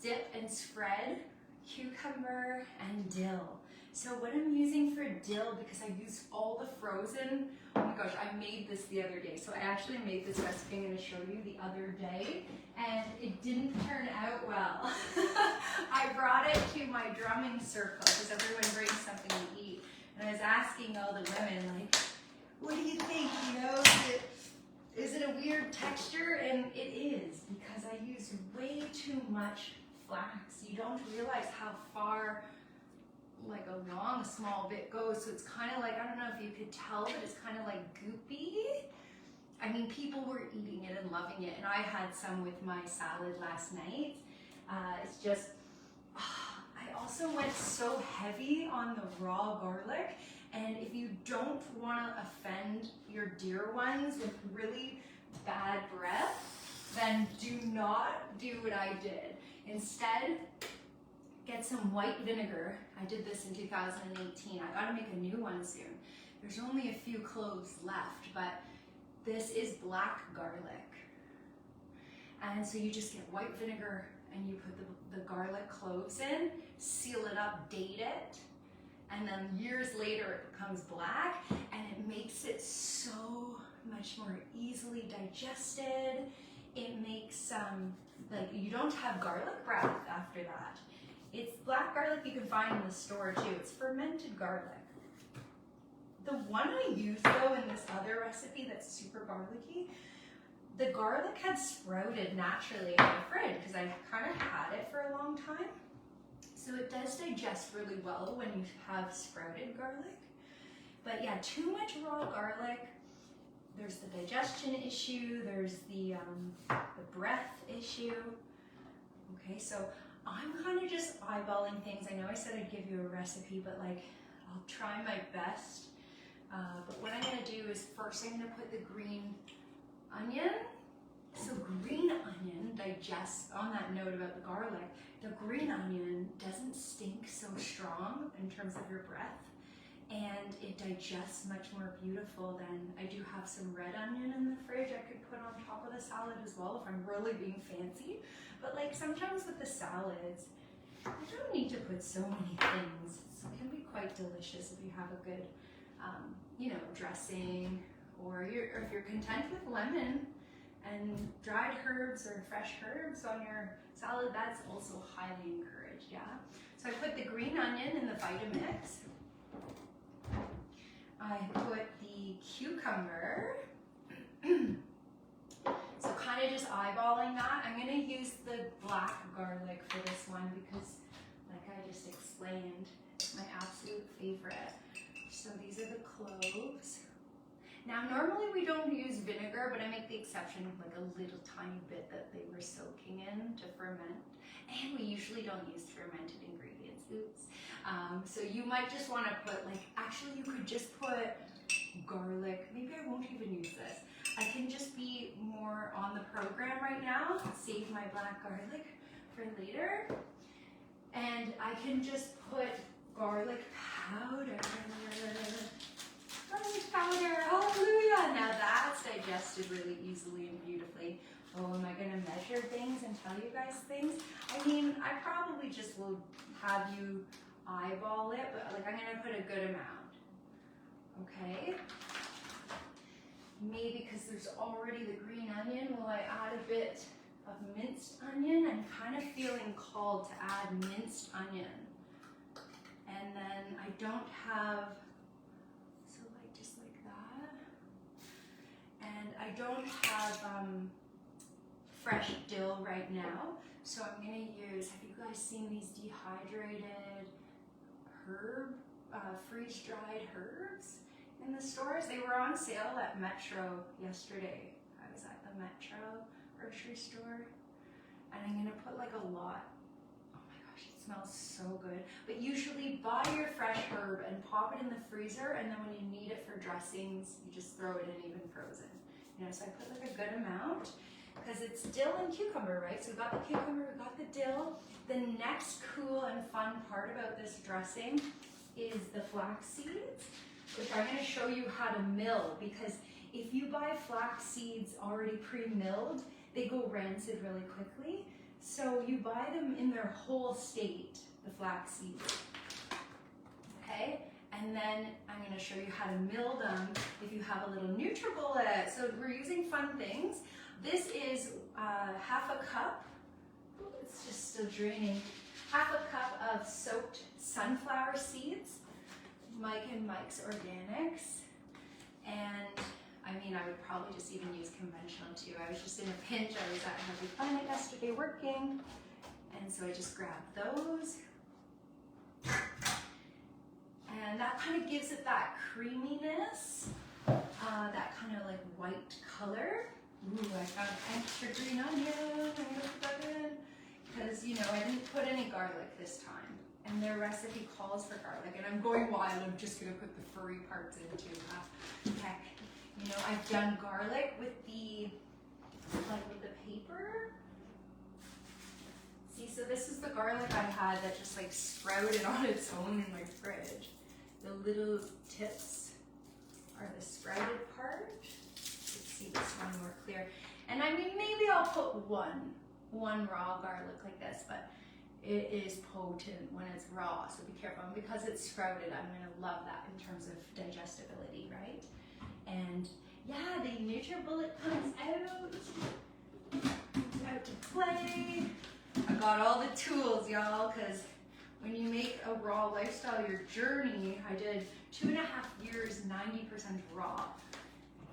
dip and spread, cucumber and dill. So what I'm using for dill, because I used all the frozen, oh my gosh, I made this the other day. So I actually made this recipe I'm gonna show you the other day, and it didn't turn out well. I brought it to my drumming circle, because everyone brings something to eat. And I was asking all the women, like, what do you think, you know, is it a weird texture? And it is, because I used way too much flax. You don't realize how far like a small bit goes, so it's kind of like, I don't know if you could tell, but it's kind of like goopy. I mean, people were eating it and loving it, and I had some with my salad last night. It's just, I also went so heavy on the raw garlic, and if you don't want to offend your dear ones with really bad breath, then do not do what I did. Instead, get some white vinegar. I did this in 2018. I gotta make a new one soon. There's only a few cloves left, but this is black garlic. And so you just get white vinegar and you put the garlic cloves in, seal it up, date it, and then years later it becomes black, and it makes it so much more easily digested. It makes, like, you don't have garlic breath after that. It's black garlic you can find in the store too. It's fermented garlic. The one I used though in this other recipe that's super garlicky, the garlic had sprouted naturally in the fridge because I kind of had it for a long time. So it does digest really well when you have sprouted garlic. But yeah, too much raw garlic, there's the digestion issue, there's the breath issue. Okay, so I'm kind of just eyeballing things. I know I said I'd give you a recipe, but like, I'll try my best. But what I'm gonna do is first I'm gonna put the green onion. So green onion digests, on that note about the garlic, the green onion doesn't stink so strong in terms of your breath, and it digests much more beautiful than, I do have some red onion in the fridge I could put on top of the salad as well if I'm really being fancy. But like sometimes with the salads, you don't need to put so many things. It can be quite delicious if you have a good, you know, dressing, or if you're content with lemon and dried herbs or fresh herbs on your salad, that's also highly encouraged, yeah? So I put the green onion in the Vitamix. I put the cucumber. So kind of just eyeballing that. I'm gonna use the black garlic for this one because, like I just explained, it's my absolute favorite. So these are the cloves. Now normally we don't use vinegar, but I make the exception of like a little tiny bit that they were soaking in to ferment. And we usually don't use fermented ingredients, oops. So you might just want to put, like, actually you could just put garlic. Maybe I won't even use this. I can just be more on the program right now, save my black garlic for later. And I can just put garlic powder. Garlic powder, hallelujah! Now that's digested really easily and beautifully. oh, am I gonna measure things and tell you guys things? I mean, I probably just will have you eyeball it, but like I'm gonna put a good amount, okay? Maybe because there's already the green onion, will I add a bit of minced onion? I'm kind of feeling called to add minced onion. And then I don't have, so like just like that. And I don't have fresh dill right now. So I'm gonna use, have you guys seen these dehydrated freeze-dried herbs in the stores? They were on sale at Metro yesterday. I was at the Metro grocery store, and I'm gonna put like a lot. Oh my gosh, it smells so good. But usually buy your fresh herb and pop it in the freezer, and then when you need it for dressings, you just throw it in even frozen. You know, so I put like a good amount because it's dill and cucumber, right? So we got the cucumber, we got the dill. The next cool and fun part about this dressing is the flax seeds, which I'm going to show you how to mill, because if you buy flax seeds already pre-milled, they go rancid really quickly. So you buy them in their whole state, the flax seeds. Okay? And then I'm going to show you how to mill them if you have a little NutriBullet. So we're using fun things. This is half a cup. Ooh, it's just still draining. Half a cup of soaked sunflower seeds. Mike and Mike's Organics. And I mean, I would probably just even use conventional too. I was just in a pinch. I was at Herbal Planet yesterday working. And so I just grabbed those. And that kind of gives it that creaminess, that kind of like white color. Ooh, I got extra green onion. I'm gonna put that in. Because, you know, I didn't put any garlic this time. And their recipe calls for garlic. And I'm going wild. I'm just gonna put the furry parts in too. Heck, you know, I've done garlic with the, like with the paper. See, so this is the garlic I had that just like sprouted on its own in my fridge. The little tips are the sprouted part. Let's see this one more clear. And I mean, maybe I'll put one raw garlic like this, but it is potent when it's raw, so be careful. And because it's sprouted, I'm gonna love that in terms of digestibility, right? And yeah, the NutriBullet comes out to play. I got all the tools, y'all, because when you make a raw lifestyle your journey, I did 2.5 years, 90% raw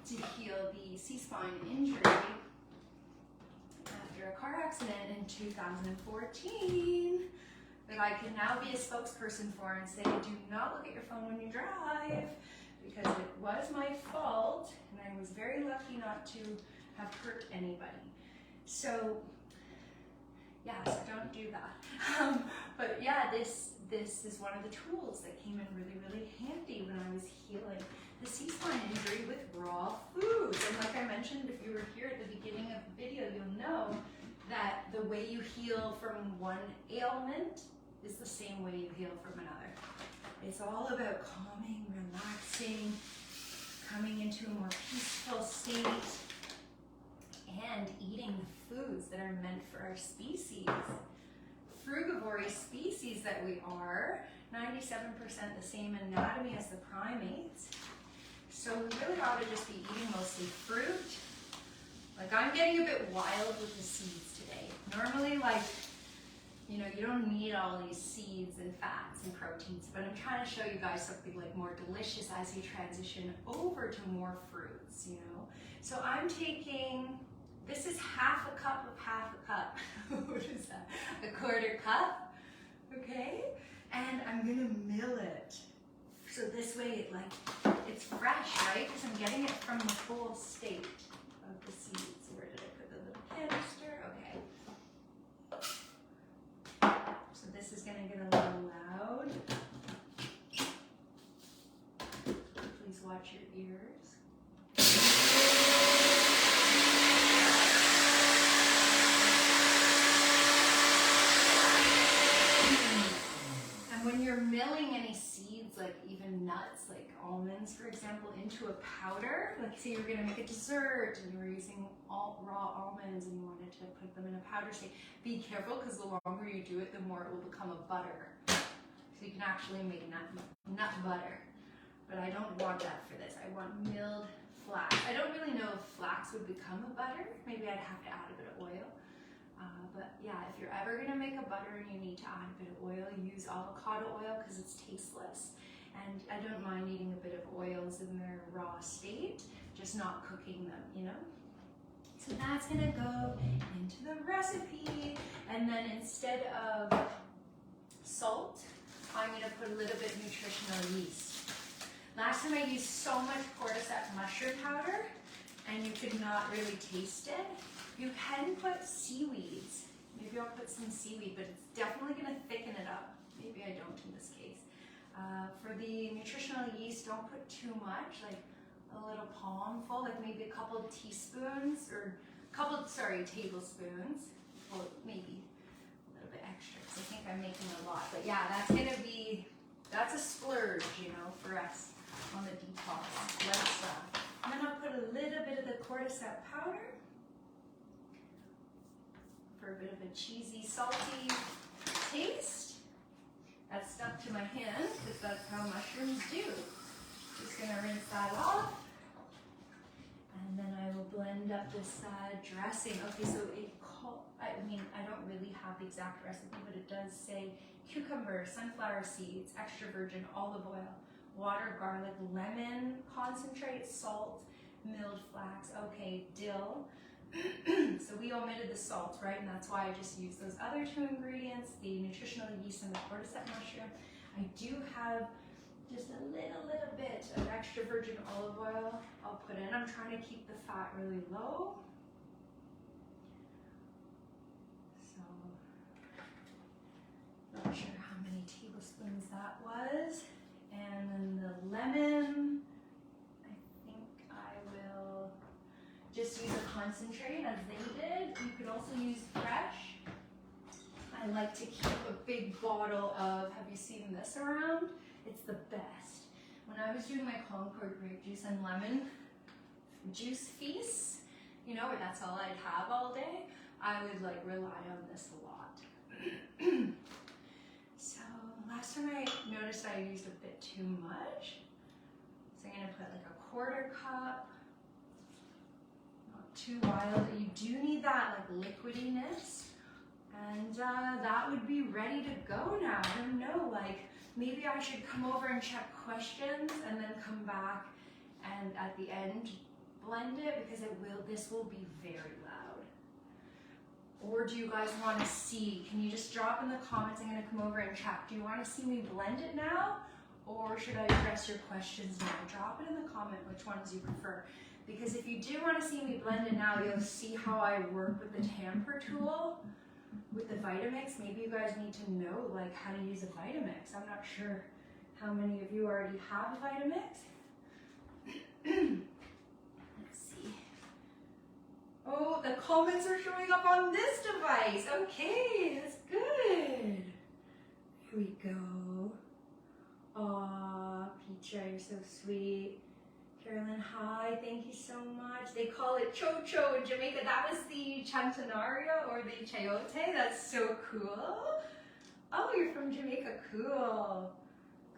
to heal the C-spine injury after a car accident in 2014 that I can now be a spokesperson for and say, do not look at your phone when you drive, because it was my fault and I was very lucky not to have hurt anybody. So yeah, so don't do that. But yeah, this is one of the tools that came in really, really handy when I was healing the C-spine injury with raw foods. And like I mentioned, if you were here at the beginning of the video, you'll know that the way you heal from one ailment is the same way you heal from another. It's all about calming, relaxing, coming into a more peaceful state, and eating the foods that are meant for our species. Frugivorous species that we are, 97% the same anatomy as the primates. So we really ought to just be eating mostly fruit. Like I'm getting a bit wild with the seeds today. Normally, like, you know, you don't need all these seeds and fats and proteins, but I'm trying to show you guys something like more delicious as you transition over to more fruits, you know. So I'm taking, this is half a cup of half a cup. What is that? A quarter cup, okay? And I'm gonna mill it. So this way, it's fresh, right? Because I'm getting it from the whole state of the seeds. Where did I put the little canister? Okay. So this is gonna get a little loud. Please watch your ears. When you're milling any seeds seeds, like even nuts, like almonds, for example, into a powder. Like say you're gonna make a dessert and you were using all raw almonds and you wanted to put them in a powder state. Be careful, because the longer you do it, the more it will become a butter. So you can actually make nut butter. But I don't want that for this. I want milled flax. I don't really know if flax would become a butter. Maybe I'd have to add a bit of oil. But yeah, if you're ever gonna make a butter and you need to add a bit of oil, use avocado oil because it's tasteless. And I don't mind eating a bit of oils in their raw state, just not cooking them, you know? So that's gonna go into the recipe. And then instead of salt, I'm gonna put a little bit of nutritional yeast. Last time I used so much cordyceps mushroom powder and you could not really taste it. You can put seaweeds. Maybe I'll put some seaweed, but it's definitely gonna thicken it up. Maybe I don't in this case. For the nutritional yeast, don't put too much, like a little palmful, like maybe a couple of teaspoons, or tablespoons. Well, maybe a little bit extra, because I think I'm making a lot. But yeah, that's a splurge, you know, for us on the detox. And then I'll put a little bit of the cordyceps powder for a bit of a cheesy, salty taste. That stuck to my hand because that's how mushrooms do. Just gonna rinse that off. And then I will blend up this dressing. Okay, so I don't really have the exact recipe, but it does say cucumber, sunflower seeds, extra virgin olive oil, water, garlic, lemon concentrate, salt, milled flax, okay, dill. So we omitted the salt, right? And that's why I just used those other two ingredients, the nutritional yeast and the cordyceps mushroom. I do have just a little bit of extra virgin olive oil I'll put in. I'm trying to keep the fat really low. So, not sure how many tablespoons that was. And then the lemon, I think I will just use a concentrate as they did. You could also use fresh. I like to keep a big bottle of, have you seen this around? It's the best. When I was doing my Concord grape juice and lemon juice feasts, you know, where that's all I'd have all day, I would like rely on this a lot. So last time I noticed I used a bit too much. So I'm gonna put like a 1/4 cup. Not too wild. You do need that like liquidiness. And that would be ready to go now. I don't know, like maybe I should come over and check questions and then come back and at the end blend it, because this will be very loud. Or do you guys want to see? Can you just drop in the comments? I'm going to come over and check. Do you want to see me blend it now? Or should I address your questions now? Drop it in the comment which ones you prefer. Because if you do want to see me blend it now, you'll see how I work with the tamper tool. With the Vitamix, maybe you guys need to know like how to use a Vitamix. I'm not sure how many of you already have a Vitamix. Let's see. Oh, the comments are showing up on this device. Okay, that's good. Here we go. Aw, Petra, you're so sweet. Carolyn, hi, thank you so much. They call it chocho in Jamaica. That was the Chantanaria or the chayote. That's so cool. Oh, you're from Jamaica, cool.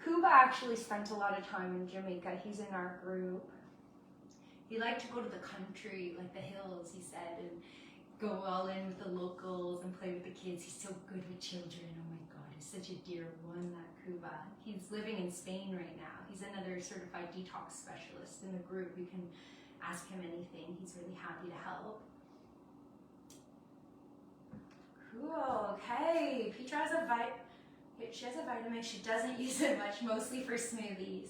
Kuba actually spent a lot of time in Jamaica. He's in our group. He liked to go to the country, like the hills, he said, and go all in with the locals and play with the kids. He's so good with children. Oh my God, he's such a dear one, that Kuba. He's living in Spain right now. He's another certified detox specialist in the group. You can ask him anything. He's really happy to help. Cool, okay. Petra has she has a Vitamix. She doesn't use it much, mostly for smoothies.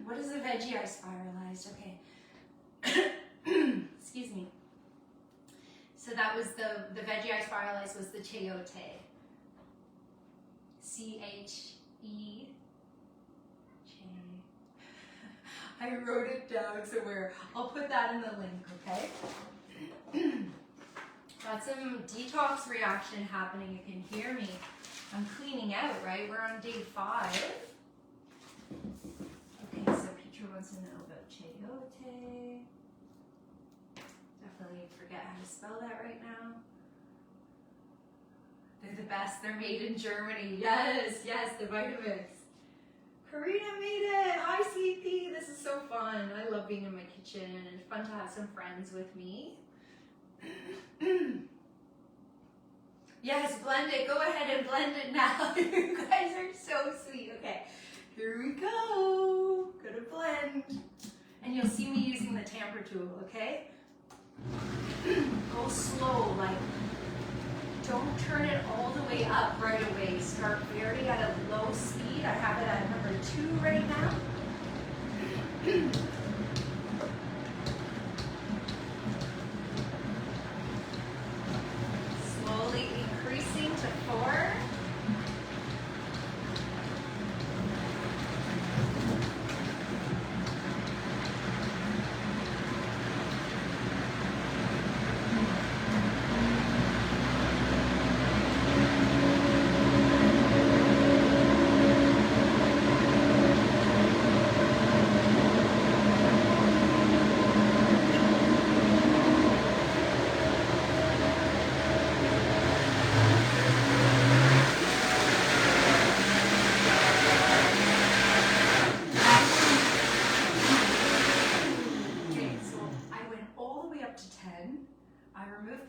What is a veggie ice spiralized? Okay. Excuse me. So that was the veggie ice spiralized was the chayote. C-H-E. I wrote it down somewhere. I'll put that in the link, okay? Got some detox reaction happening. You can hear me. I'm cleaning out, right? We're on day 5. Okay, so Petra wants to know about chayote. Definitely forget how to spell that right now. They're the best. They're made in Germany. Yes, yes, the Vitamix. Karina made it. Hi, CP. This is so fun. I love being in my kitchen, and it's fun to have some friends with me. Yes, blend it. Go ahead and blend it now. You guys are so sweet. Okay, here we go. Gonna blend. And you'll see me using the tamper tool, okay? Go slow, like don't turn it all the way up right away. Start very at a low speed. I have it at number 2 right now. Slowly increasing to 4.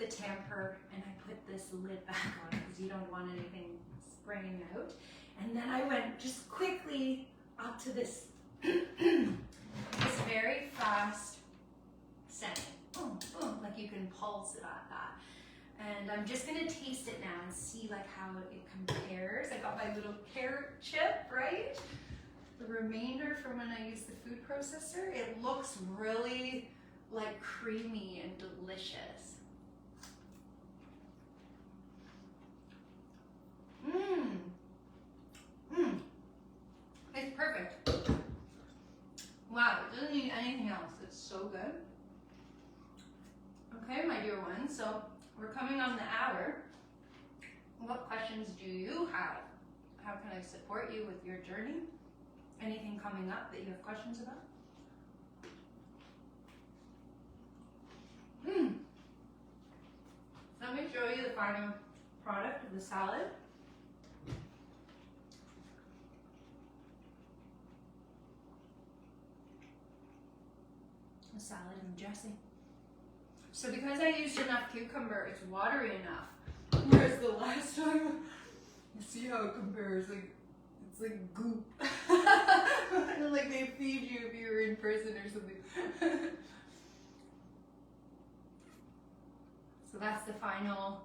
Tamper, and I put this lid back on because you don't want anything spraying out. And then I went just quickly up to this this very fast setting. Boom, boom, like you can pulse it at that. And I'm just gonna taste it now and see like how it compares. I got my little carrot chip, right? The remainder from when I used the food processor. It looks really like creamy and delicious. It's perfect. Wow, it doesn't need anything else. It's so good. Okay, my dear ones, so we're coming on the hour. What questions do you have? How can I support you with your journey? Anything coming up that you have questions about? Let me show you the final product of the salad. The salad and dressing. So because I used enough cucumber, it's watery enough. Whereas the last time, you see how it compares, like it's like goop. Like they feed you if you were in prison or something. So that's the final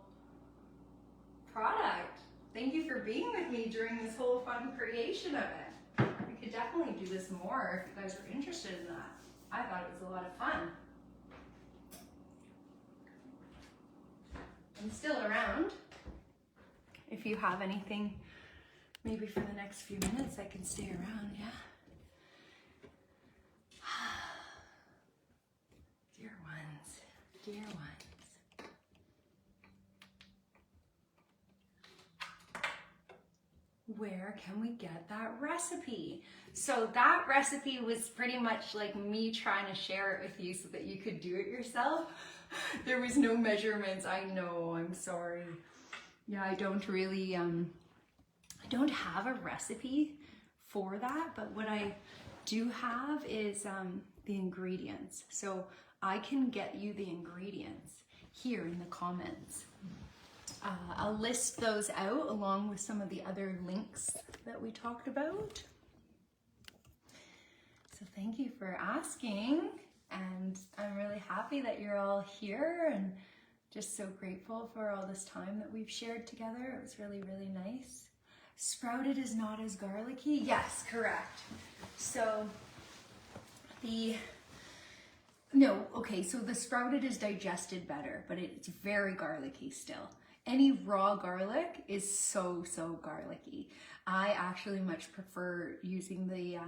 product. Thank you for being with me during this whole fun creation of it. We could definitely do this more if you guys are interested in that. I thought it was a lot of fun. I'm still around. If you have anything, maybe for the next few minutes, I can stay around, yeah? Dear ones, dear ones. Where can we get that recipe? So that recipe was pretty much like me trying to share it with you so that you could do it yourself. There was no measurements. I know, I'm sorry. Yeah, I don't really, I don't have a recipe for that, but what I do have is the ingredients. So I can get you the ingredients here in the comments. I'll list those out along with some of the other links that we talked about. So thank you for asking, and I'm really happy that you're all here and just so grateful for all this time that we've shared together. It was really, really nice. Sprouted is not as garlicky? Yes, correct. So so the sprouted is digested better, but it's very garlicky still. Any raw garlic is so garlicky. I actually much prefer using the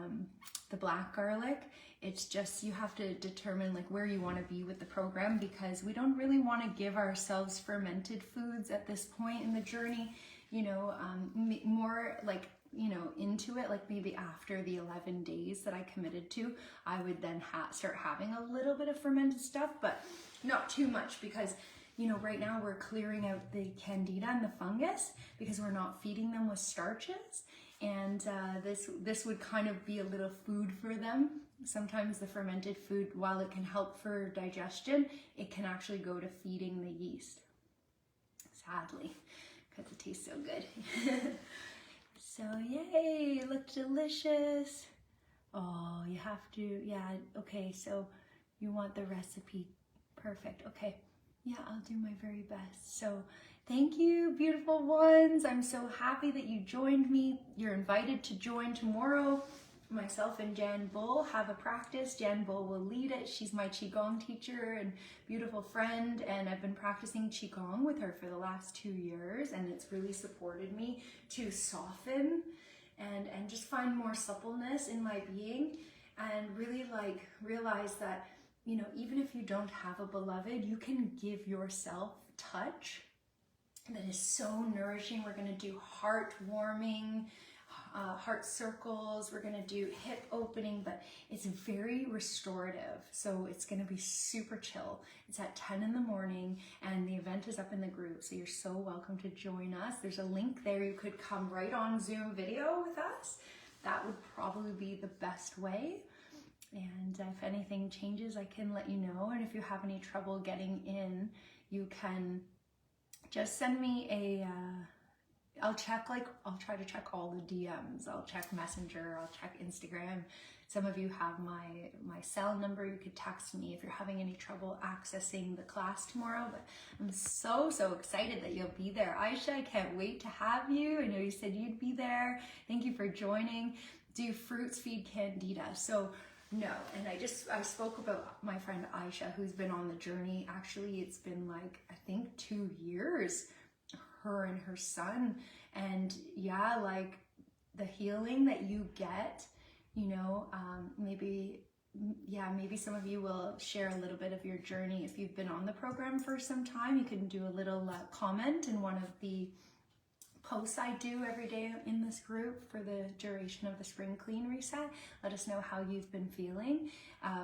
black garlic. It's just, you have to determine like where you want to be with the program, because we don't really want to give ourselves fermented foods at this point in the journey. You know, more like you know, into it, like maybe after the 11 days that I committed to, I would then start having a little bit of fermented stuff, but not too much, because, you know, right now we're clearing out the candida and the fungus because we're not feeding them with starches. And this would kind of be a little food for them. Sometimes the fermented food, while it can help for digestion, it can actually go to feeding the yeast, sadly, because it tastes so good. So yay, look delicious. Oh, you have to, yeah, okay, so you want the recipe. Perfect, okay. Yeah, I'll do my very best. So thank you, beautiful ones. I'm so happy that you joined me. You're invited to join tomorrow. Myself and Jan Bull have a practice. Jan Bull will lead it. She's my Qigong teacher and beautiful friend, and I've been practicing Qigong with her for the last 2 years, and it's really supported me to soften and just find more suppleness in my being, and really like realize that, you know, even if you don't have a beloved, you can give yourself touch that is so nourishing. We're going to do heart warming, heart circles, we're going to do hip opening, but it's very restorative, so it's going to be super chill. It's at 10 in the morning, and the event is up in the group, so you're so welcome to join us. There's a link there. You could come right on Zoom video with us. That would probably be the best way. And if anything changes, I can let you know. And if you have any trouble getting in, you can just send me a, I'll try to check all the DMs. I'll check Messenger, I'll check Instagram. Some of you have my cell number. You could text me if you're having any trouble accessing the class tomorrow. But I'm so excited that you'll be there. Aisha, I can't wait to have you. I know you said you'd be there. Thank you for joining. Do fruits feed candida? So no, and I spoke about my friend Aisha, who's been on the journey. Actually, it's been like, I think 2 years, her and her son. And yeah, like the healing that you get, you know, maybe some of you will share a little bit of your journey. If you've been on the program for some time, you can do a little comment in one of the posts I do every day in this group for the duration of the spring clean reset. Let us know how you've been feeling.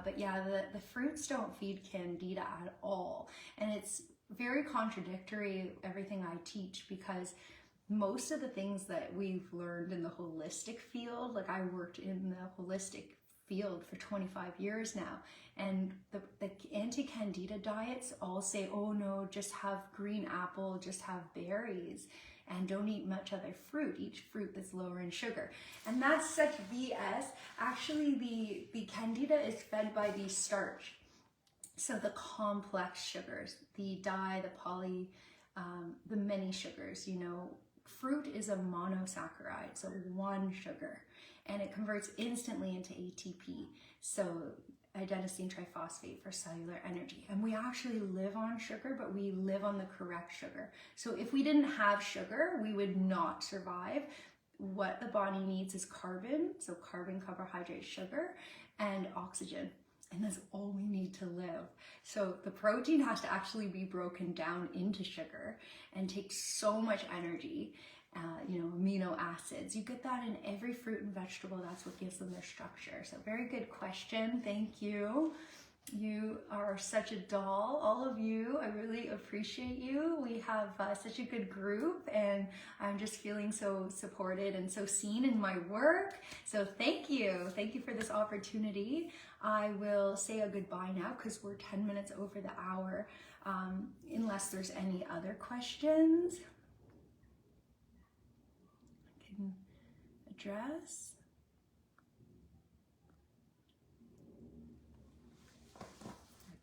But yeah, the fruits don't feed candida at all. And it's very contradictory, everything I teach, because most of the things that we've learned in the holistic field, like I worked in the holistic field for 25 years now, and the anti-candida diets all say, oh no, just have green apple, just have berries, and don't eat much other fruit. Eat fruit that's lower in sugar. And that's such BS. Actually, the candida is fed by the starch. So the complex sugars, the di, the poly, the many sugars, you know, fruit is a monosaccharide, so one sugar, and it converts instantly into ATP. So adenosine triphosphate for cellular energy. And we actually live on sugar, but we live on the correct sugar. So if we didn't have sugar, we would not survive. What the body needs is carbon, so carbon, carbohydrate, sugar, and oxygen. And that's all we need to live. So the protein has to actually be broken down into sugar and take so much energy. You know, amino acids. You get that in every fruit and vegetable. That's what gives them their structure. So very good question. Thank you. You are such a doll, all of you. I really appreciate you. We have such a good group, and I'm just feeling so supported and so seen in my work. So thank you. Thank you for this opportunity. I will say a goodbye now because we're 10 minutes over the hour, unless there's any other questions I can address.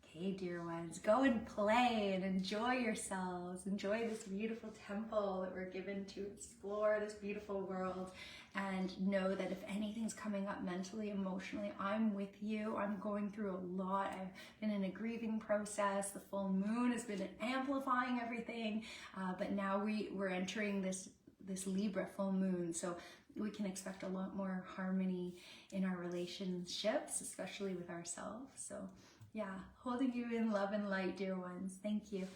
Okay, dear ones, go and play and enjoy yourselves. Enjoy this beautiful temple that we're given to explore this beautiful world. And know that if anything's coming up mentally, emotionally, I'm with you. I'm going through a lot. I've been in a grieving process. The full moon has been amplifying everything. But now we're entering this Libra full moon. So we can expect a lot more harmony in our relationships, especially with ourselves. So yeah, holding you in love and light, dear ones. Thank you.